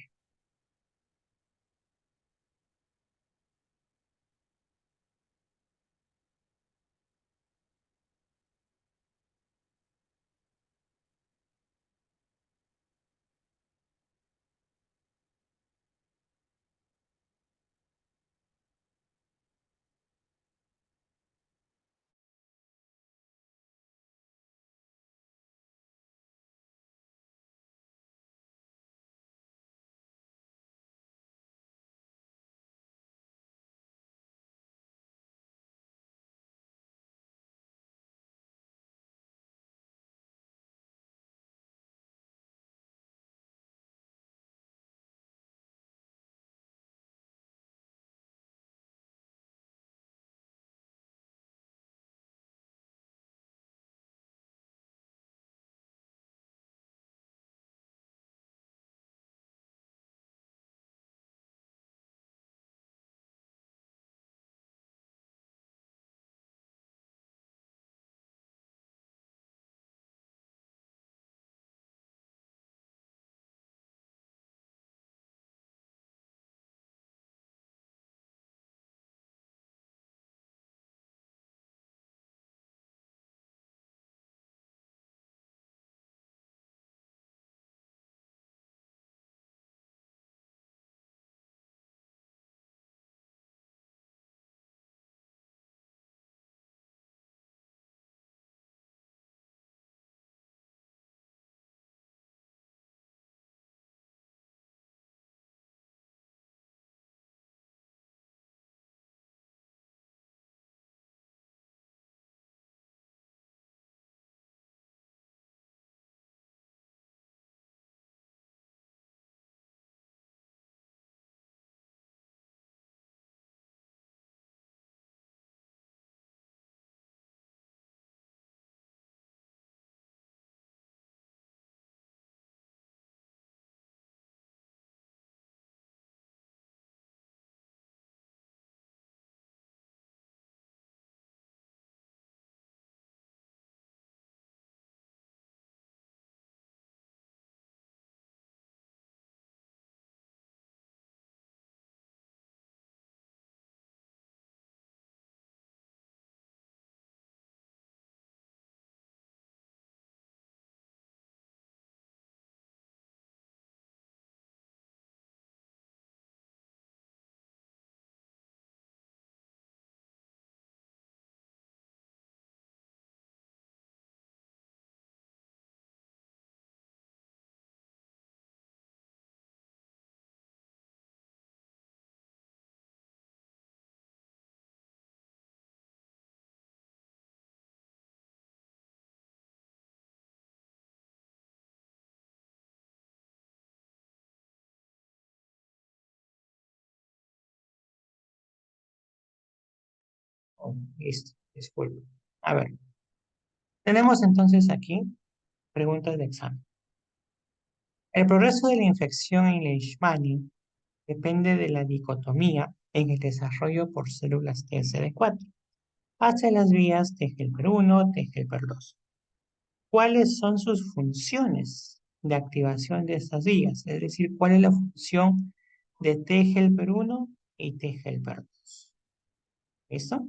Oh, listo, disculpe. A ver, tenemos entonces aquí preguntas de examen. El progreso de la infección en Leishmania depende de la dicotomía en el desarrollo por células TCD4 hacia las vías T helper 1, T helper 2. ¿Cuáles son sus funciones de activación de estas vías? Es decir, ¿cuál es la función de T helper 1 y T helper 2? ¿Listo?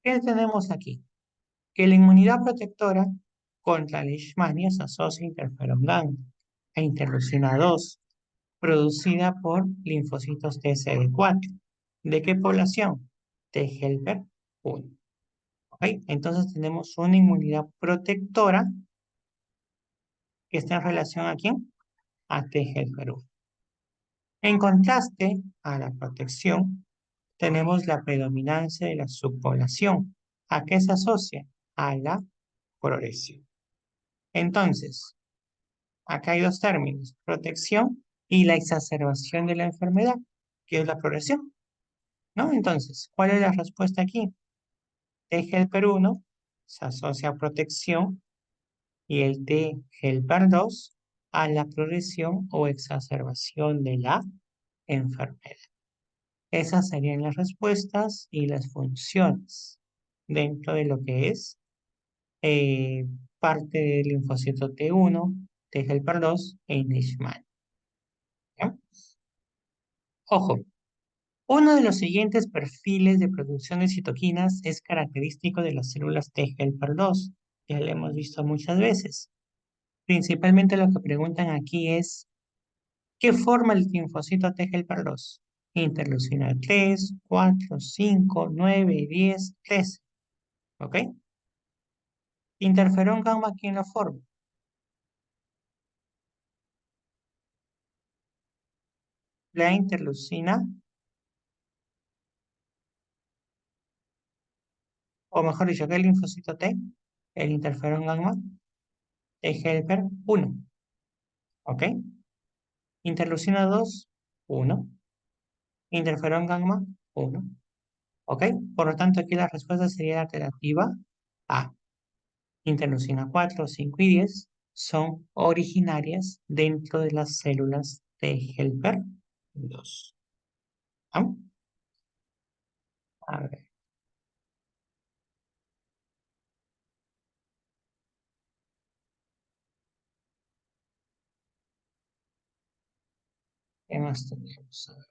¿Qué tenemos aquí? Que la inmunidad protectora contra la Leishmania se asocia a interferón gamma e interleucina 2, producida por linfocitos TCD4. ¿De qué población? T helper 1. ¿Ok? Entonces tenemos una inmunidad protectora que está en relación a quién? A T helper 1. En contraste a la protección, tenemos la predominancia de la subpoblación. ¿A qué se asocia? A la progresión. Entonces, acá hay dos términos, protección y la exacerbación de la enfermedad, que es la progresión, ¿no? Entonces, ¿cuál es la respuesta aquí? T helper 1 se asocia a protección y el T helper 2 a la progresión o exacerbación de la enfermedad. Esas serían las respuestas y las funciones dentro de lo que es eh, parte del linfocito T1, T helper 2 e Leishman. ¿Ya? Ojo, uno de los siguientes perfiles de producción de citoquinas es característico de las células T helper 2. Ya lo hemos visto muchas veces. Principalmente lo que preguntan aquí es, ¿qué forma el linfocito T helper 2? Interleucina 3, 4, 5, 9, 10, 13. ¿Ok? Interferón gamma, ¿quién lo forma? La interleucina, o mejor dicho, ¿qué es el linfocito T? El interferón gamma, T helper 1. ¿Ok? Interleucina 2, 1. Interferón gamma, 1. ¿Ok? Por lo tanto, aquí la respuesta sería la alternativa A. Interleucina 4, 5 y 10 son originarias dentro de las células T helper 2. ¿Ah? A ver, ¿qué más tenemos? A ver,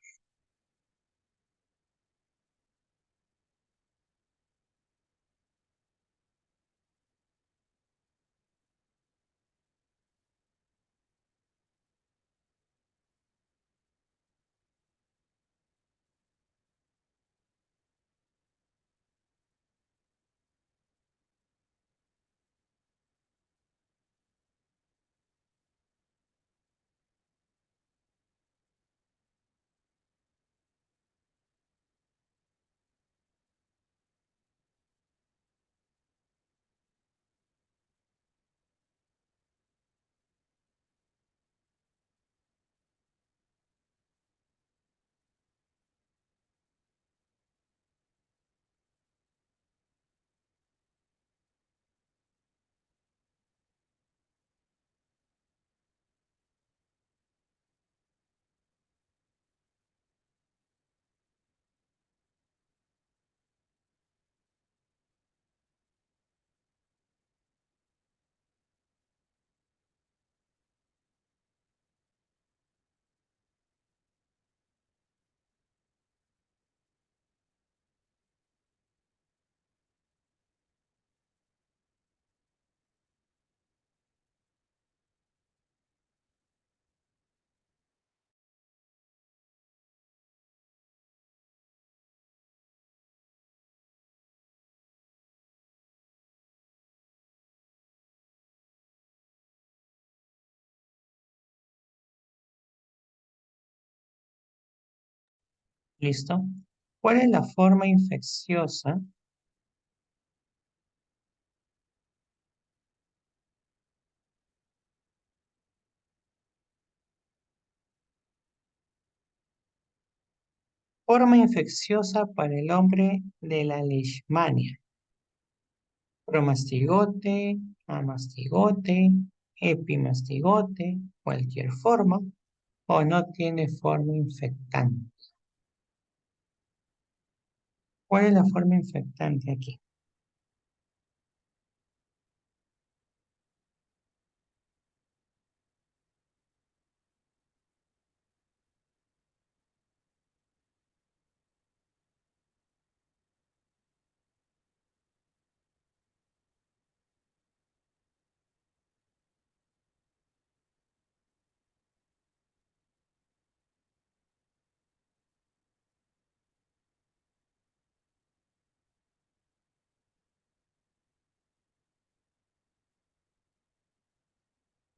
¿listo? ¿Cuál es la forma infecciosa? Forma infecciosa para el hombre de la leishmania. Promastigote, amastigote, epimastigote, cualquier forma, o no tiene forma infectante. ¿Cuál es la forma infectante aquí?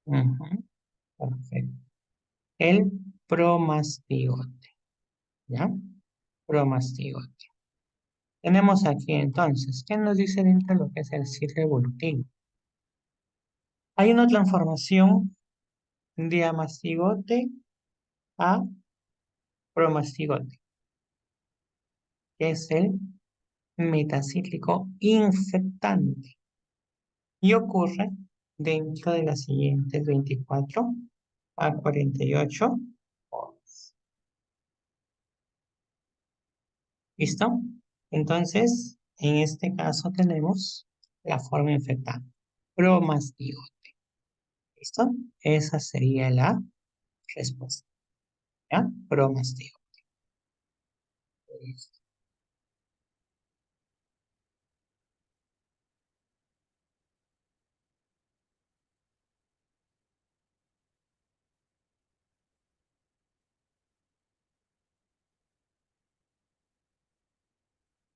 Ujú, perfecto. El promastigote, ¿ya? Promastigote. Tenemos aquí entonces, ¿qué nos dice dentro de lo que es el ciclo evolutivo? Hay una transformación de amastigote a promastigote, que es el metacíclico infectante, y ocurre dentro de las siguientes 24 a 48 horas. ¿Listo? Entonces, en este caso tenemos la forma infectante, promastigote. ¿Listo? Esa sería la respuesta. ¿Ya? Promastigote. Listo.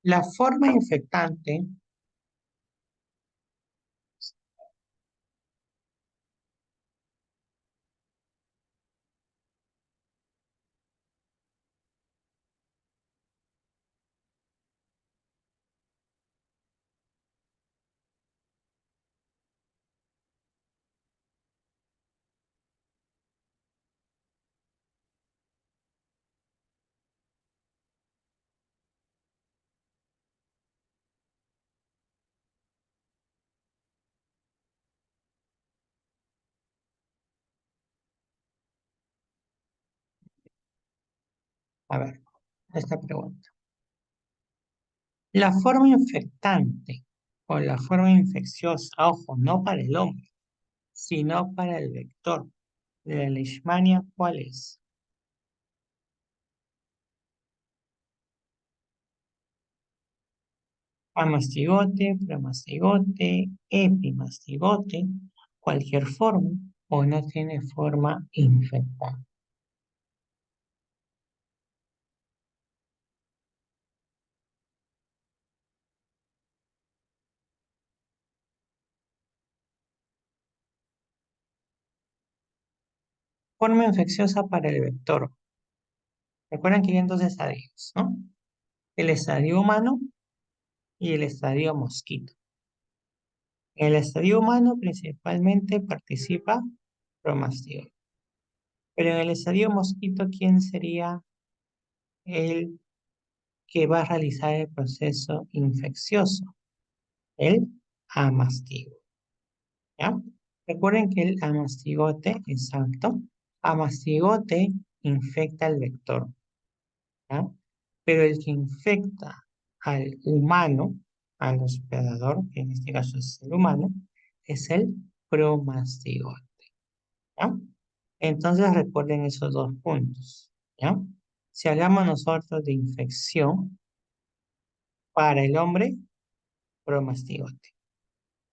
La forma infectante, a ver, esta pregunta. La forma infectante o la forma infecciosa, ojo, no para el hombre, sino para el vector de la leishmania, ¿cuál es? Amastigote, promastigote, epimastigote, cualquier forma, o no tiene forma infectante. Forma infecciosa para el vector. Recuerden que hay dos estadios, ¿no? El estadio humano y el estadio mosquito. En el estadio humano principalmente participa promastigote. Pero en el estadio mosquito, ¿quién sería el que va a realizar el proceso infeccioso? El amastigo, ¿ya? Recuerden que el amastigote, exacto, amastigote infecta al vector, ¿ya? Pero el que infecta al humano, al hospedador, que en este caso es el humano, es el promastigote, ¿ya? Entonces recuerden esos dos puntos, ¿ya? Si hablamos nosotros de infección para el hombre, promastigote.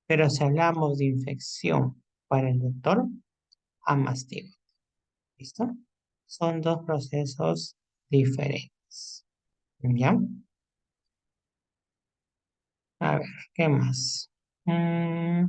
Pero si hablamos de infección para el doctor, amastigote. ¿Listo? Son dos procesos diferentes, ¿ya? A ver, ¿qué más? Mm,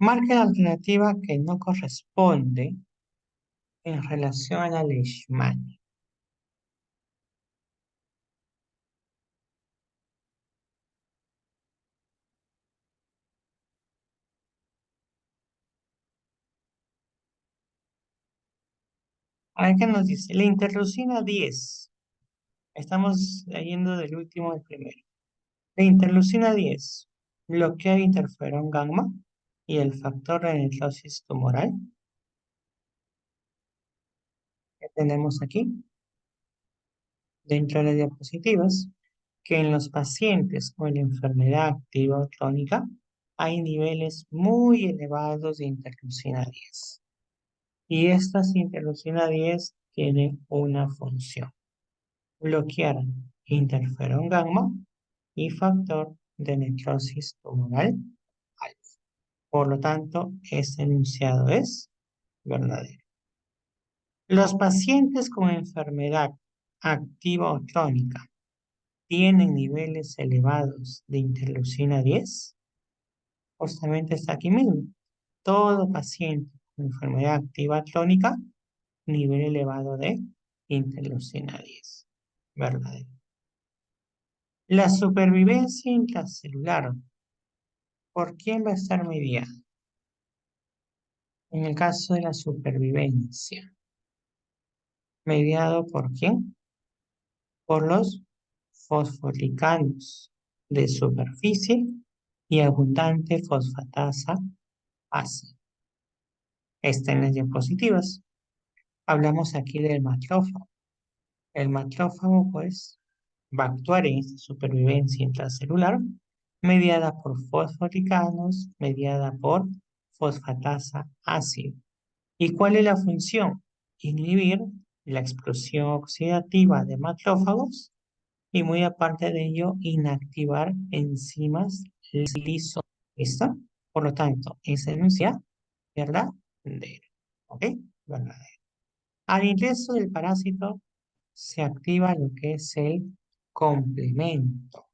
Marque la alternativa que no corresponde en relación a la Leishmania. A ver qué nos dice. La interleucina 10. Estamos leyendo del último al primero. La interleucina 10 bloquea el interferón gamma y el factor de necrosis tumoral que tenemos aquí dentro de las diapositivas, que en los pacientes con la enfermedad activa o crónica hay niveles muy elevados de interleucina 10. Y esta interleucina 10 tiene una función: bloquear interferón gamma y factor de necrosis tumoral alfa. Por lo tanto, este enunciado es verdadero. Los pacientes con enfermedad activa o crónica tienen niveles elevados de interleucina 10. Justamente está aquí mismo. Todo paciente con enfermedad activa crónica, nivel elevado de interleucina 10. Verdadero. La supervivencia intracelular, ¿por quién va a estar mediada? En el caso de la supervivencia, ¿mediado por quién? Por los fosfolicanos de superficie y abundante fosfatasa ácida. Está en las diapositivas. Hablamos aquí del macrófago. El macrófago, pues, va a actuar en esta supervivencia intracelular mediada por fosfolicanos, mediada por fosfatasa ácida. ¿Y cuál es la función? Inhibir la explosión oxidativa de macrófagos y muy aparte de ello, inactivar enzimas liso. ¿Listo? Por lo tanto, esa enuncia verdadero. ¿Ok? Verdadero. Al ingreso del parásito se activa lo que es el complemento.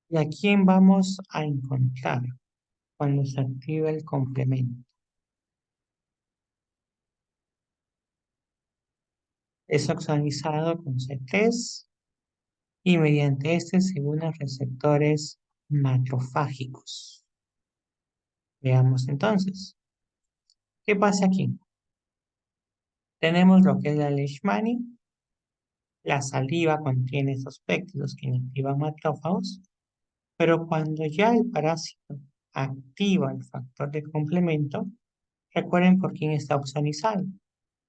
¿Y a quién vamos a encontrar cuando se activa el complemento? Es oxonizado con C3 y mediante este se unen receptores macrofágicos. Veamos entonces. ¿Qué pasa aquí? Tenemos lo que es la leishmania. La saliva contiene estos péptidos que inactivan macrófagos, pero cuando ya el parásito activa el factor de complemento, recuerden por quién está oxonizado,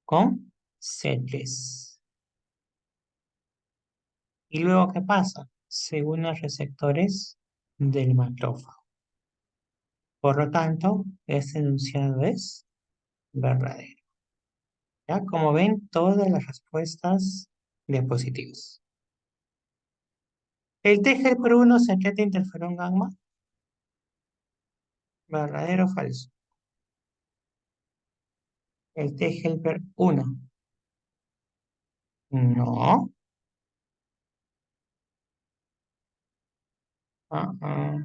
con C3. ¿Y luego qué pasa? Se unen receptores del macrófago. Por lo tanto, este enunciado es verdadero. ¿Ya? Como ven, todas las respuestas diapositivas. El TGL-1 secreta interferón gamma, ¿verdadero o falso? El T-helper 1. No. Ah, ah,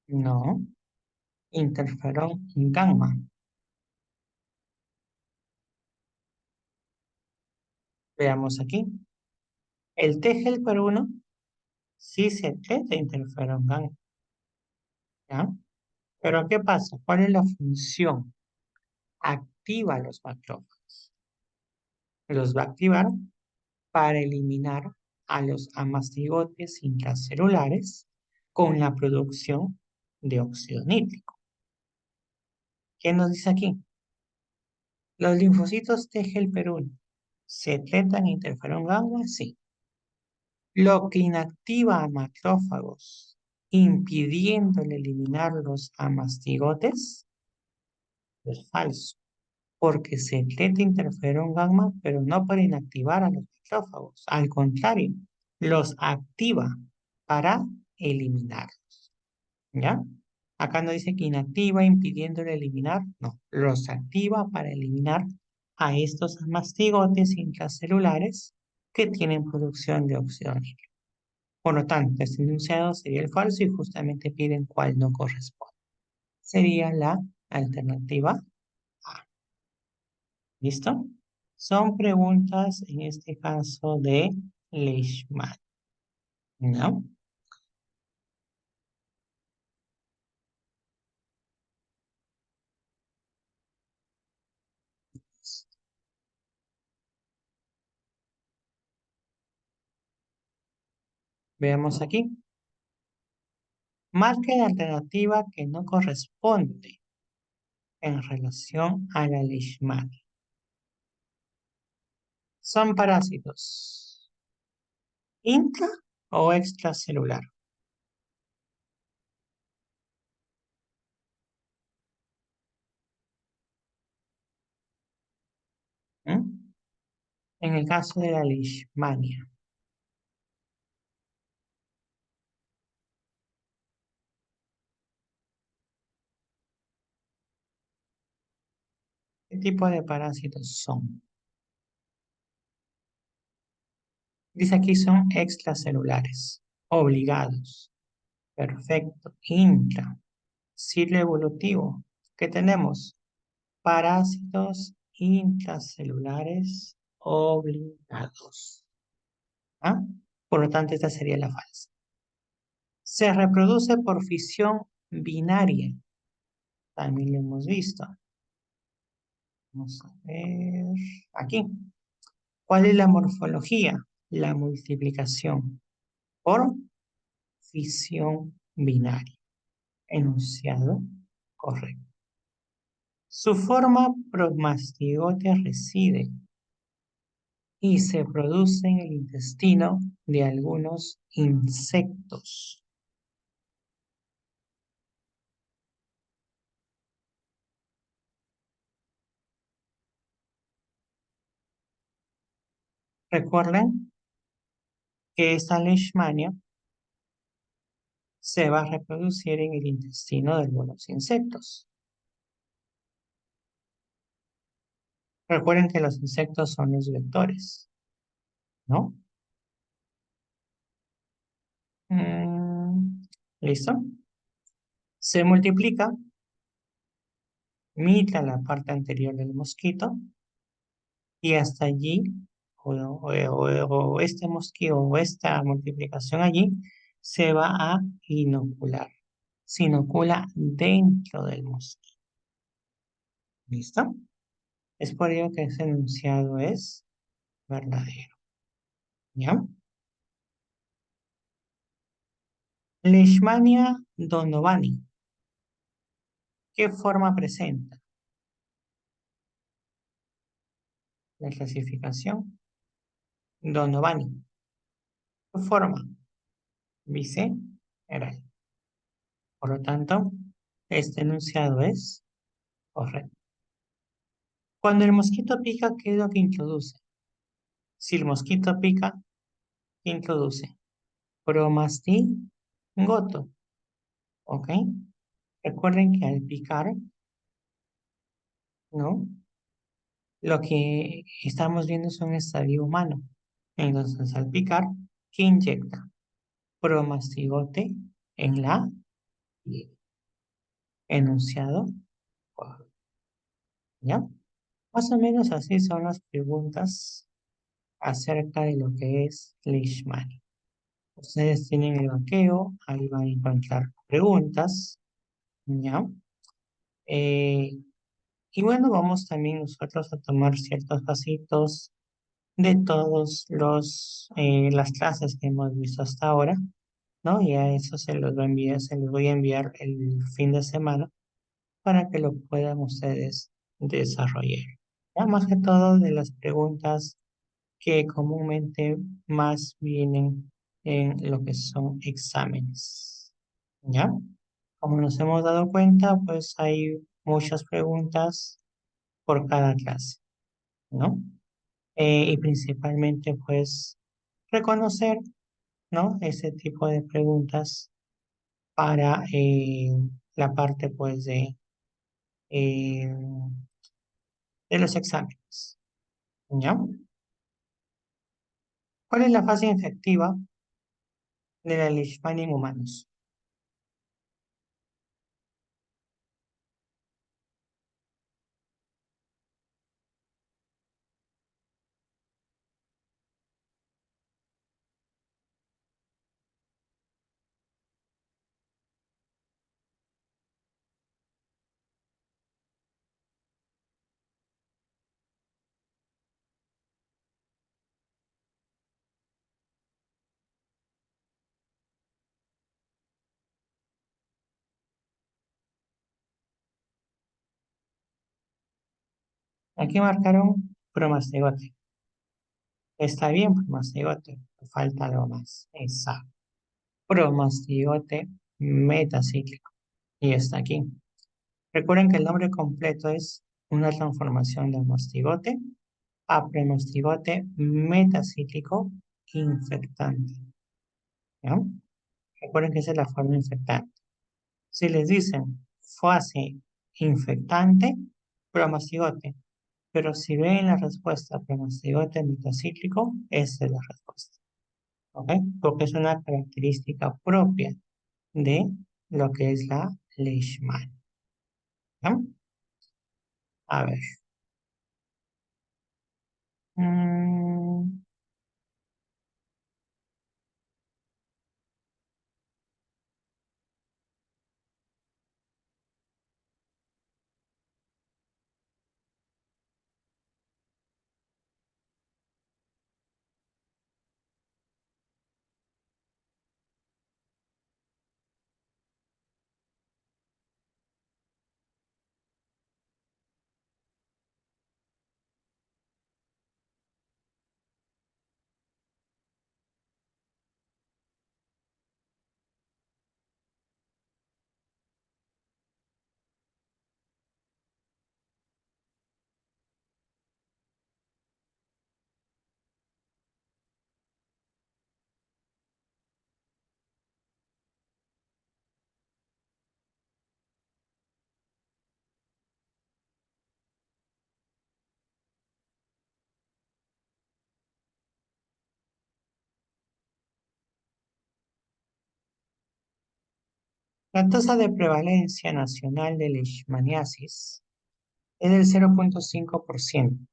no. Interferón gamma. Veamos aquí. El T-helper 1 sí secreta interferón gamma. ¿Ya? Pero ¿qué pasa? ¿Cuál es la función? Activa los macrófagos. Los va a activar para eliminar a los amastigotes intracelulares con la producción de óxido nítrico. ¿Qué nos dice aquí? Los linfocitos T-helper 1 secretan interferón gamma, sí. Lo que inactiva a macrófagos, impidiéndole eliminarlos a mastigotes, es falso, porque secreta interferón gamma, pero no para inactivar a los macrófagos. Al contrario, los activa para eliminarlos. ¿Ya? Acá no dice que inactiva impidiéndole eliminar, no, los activa para eliminar a estos mastigotes intracelulares que tienen producción de óxido nítrico. Por lo tanto, este enunciado sería el falso y justamente piden cuál no corresponde. Sería la alternativa A. ¿Listo? Son preguntas, en este caso, de Leishman, ¿no? Veamos aquí. Marque la alternativa que no corresponde en relación a la leishmania. Son parásitos intra o extracelular. ¿Mm? En el caso de la leishmania, ¿qué tipo de parásitos son? Dice aquí son extracelulares, obligados. Perfecto. Intra. Ciclo evolutivo. ¿Qué tenemos? Parásitos intracelulares obligados. ¿Ah? Por lo tanto, esta sería la falsa. Se reproduce por fisión binaria. También lo hemos visto. Vamos a ver aquí. ¿Cuál es la morfología? La multiplicación por fisión binaria. Enunciado correcto. Su forma promastigote reside y se produce en el intestino de algunos insectos. Recuerden que esta leishmania se va a reproducir en el intestino de algunos insectos. Recuerden que los insectos son los vectores, ¿no? Mm, ¿Listo? Se multiplica, mitra la parte anterior del mosquito y hasta allí, o este mosquito o esta multiplicación allí, se va a inocular. Se inocula dentro del mosquito. ¿Listo? Es por ello que ese enunciado es verdadero. ¿Ya? Leishmania donovani. ¿Qué forma presenta? La clasificación donovani. ¿Qué forma? Viceral. Por lo tanto, este enunciado es correcto. Cuando el mosquito pica, ¿qué es lo que introduce? Si el mosquito pica, ¿qué introduce? Promastingoto. ¿Ok? Recuerden que al picar, ¿no? Lo que estamos viendo es un estadio humano. Entonces, al picar, ¿qué inyecta? Promastigote en la piel. Enunciado. Correcto. ¿Ya? Más o menos así son las preguntas acerca de lo que es Leishmania. Ustedes tienen el banqueo, ahí van a encontrar preguntas, ¿ya? Eh, y bueno, vamos también nosotros a tomar ciertos pasitos de todos las clases que hemos visto hasta ahora, ¿no? Y a eso se los voy a enviar el fin de semana para que lo puedan ustedes desarrollar. Ya más que todo de las preguntas que comúnmente más vienen en lo que son exámenes. ¿Ya? Como nos hemos dado cuenta, pues hay muchas preguntas por cada clase, ¿no? Y principalmente, pues, reconocer, ¿no? Ese tipo de preguntas para la parte pues eh, de los exámenes. ¿Ya? ¿Cuál es la fase infectiva de la leishmania en humanos? Aquí marcaron promastigote. Está bien, promastigote. Falta algo más. Exacto. Promastigote metacíclico. Y está aquí. Recuerden que el nombre completo es una transformación de mastigote a premostigote metacíclico infectante. ¿Ya? Recuerden que esa es la forma infectante. Si les dicen fase infectante, promastigote. Pero si ven la respuesta promastigote metacíclico, esa es la respuesta. ¿Ok? Porque es una característica propia de lo que es la leishmania. ¿Ya? A ver. Mm, la tasa de prevalencia nacional de leishmaniasis es del 0,5%,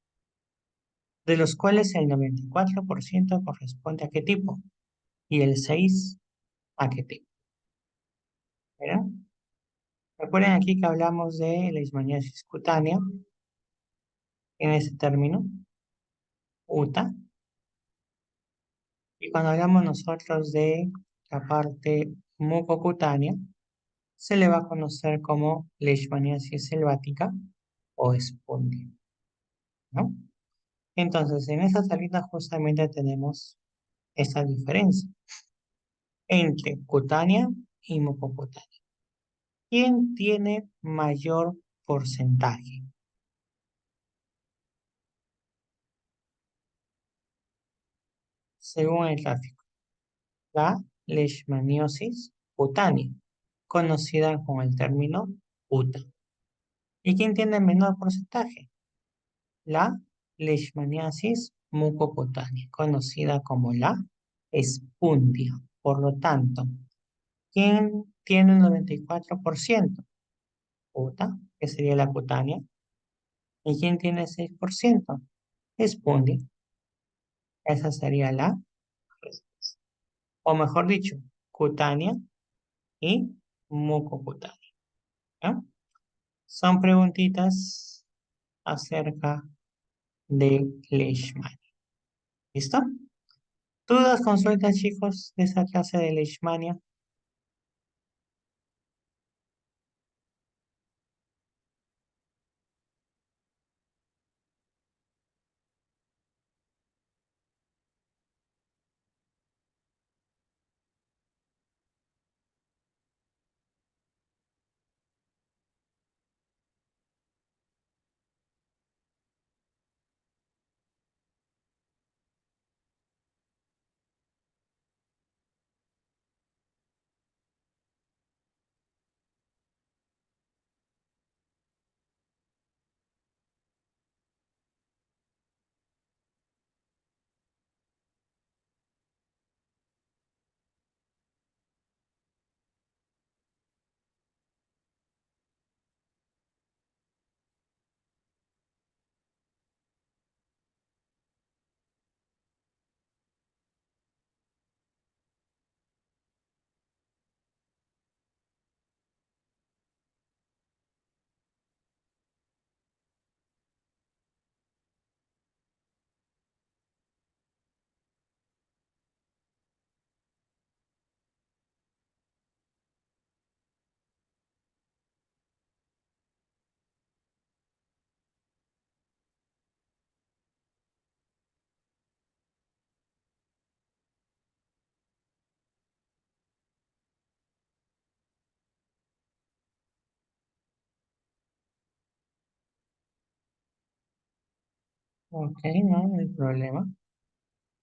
de los cuales el 94% corresponde a qué tipo y el 6% a qué tipo. ¿Verdad? Recuerden aquí que hablamos de leishmaniasis cutánea, en ese término, UTA, y cuando hablamos nosotros de la parte mucocutánea, se le va a conocer como leishmaniasis selvática o espundia, ¿no? Entonces, en esta salida justamente tenemos esta diferencia entre cutánea y mucocutánea. ¿Quién tiene mayor porcentaje? Según el gráfico, la leishmaniosis cutánea, conocida con el término UTA. ¿Y quién tiene menor porcentaje? La leishmaniasis mucocutánea, conocida como la espundia. Por lo tanto, ¿quién tiene el 94%? UTA, que sería la cutánea. ¿Y quién tiene el 6%? Espundia. Esa sería la respuesta. O mejor dicho, cutánea y mucocutánea. ¿Ya? Son preguntitas acerca de Leishmania. ¿Listo? ¿Dudas, consultas, chicos, de esa clase de Leishmania? Ok, no, no hay problema.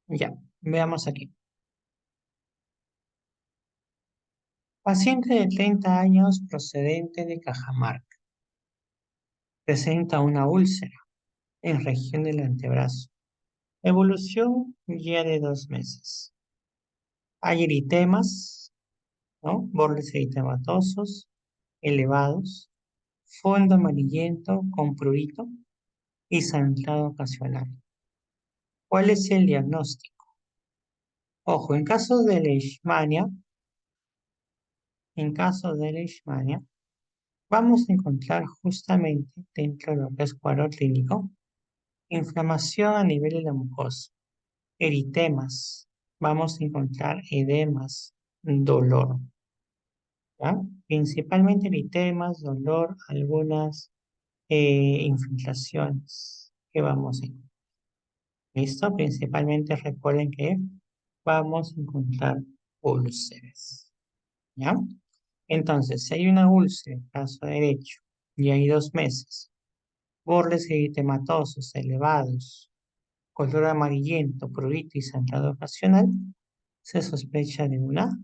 Ya, veamos aquí. Paciente de 30 años procedente de Cajamarca. Presenta una úlcera en región del antebrazo. Evolución ya de 2 meses. Hay eritemas, ¿no? Bordes eritematosos elevados, fondo amarillento con prurito y sangrado ocasional. ¿Cuál es el diagnóstico? Ojo, en caso de Leishmania, vamos a encontrar justamente dentro de lo que es cuadro clínico inflamación a nivel de la mucosa, eritemas, vamos a encontrar edemas, dolor, ¿ya? Principalmente eritemas, dolor, algunas infiltraciones que vamos a encontrar. ¿Listo? Principalmente recuerden que vamos a encontrar úlceras, ¿ya? Entonces, si hay una úlcera, caso derecho, y hay 2 meses, bordes eritematosos elevados, color amarillento, prurito y sangrado ocasional, se sospecha de una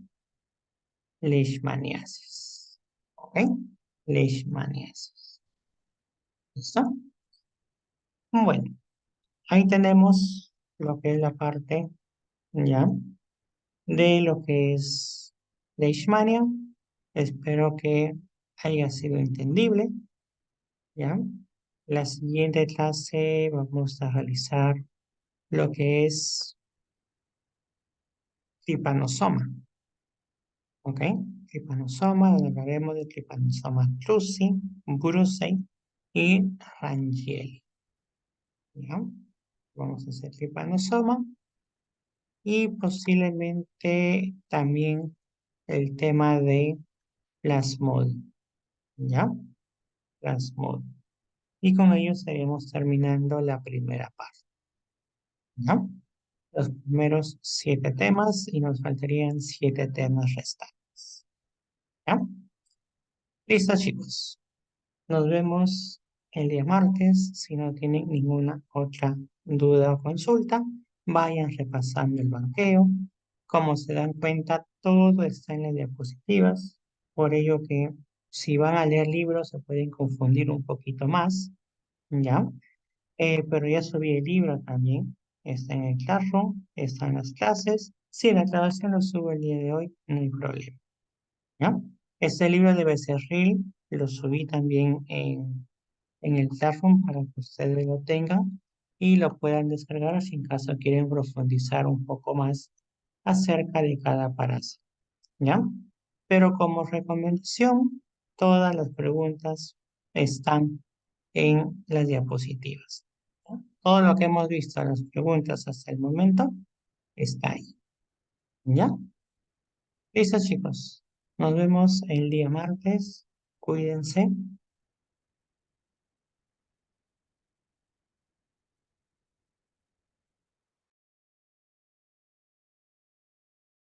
leishmaniasis. ¿Ok? Leishmaniasis. ¿Listo? Bueno, ahí tenemos lo que es la parte ya de lo que es leishmania. Espero que haya sido entendible. ¿Ya? La siguiente clase vamos a realizar lo que es trypanosoma. ¿Ok? Trypanosoma, donde hablaremos de trypanosoma cruzi, brucei y rangieri. ¿Ya? Vamos a hacer trypanosoma y posiblemente también el tema de plasmodium. ¿Ya? Plasmodium. Y con ello estaremos terminando la primera parte. ¿Ya? Los primeros 7 temas y nos faltarían 7 temas restantes. ¿Ya? Listo, chicos. Nos vemos el día martes. Si no tienen ninguna otra duda o consulta, vayan repasando el banqueo. Como se dan cuenta, todo está en las diapositivas. Por ello que si van a leer libros se pueden confundir un poquito más. ¿Ya? Pero ya subí el libro también. Está en el Classroom, están las clases. Si la grabación lo subo el día de hoy, no hay problema. ¿Ya? Este libro de Becerril lo subí también en el Classroom para que ustedes lo tengan y lo puedan descargar si en caso quieren profundizar un poco más acerca de cada parásito. ¿Ya? Pero como recomendación, todas las preguntas están en las diapositivas. ¿Ya? Todo lo que hemos visto en las preguntas hasta el momento está ahí. ¿Ya? Listo, chicos. Nos vemos el día martes. Cuídense.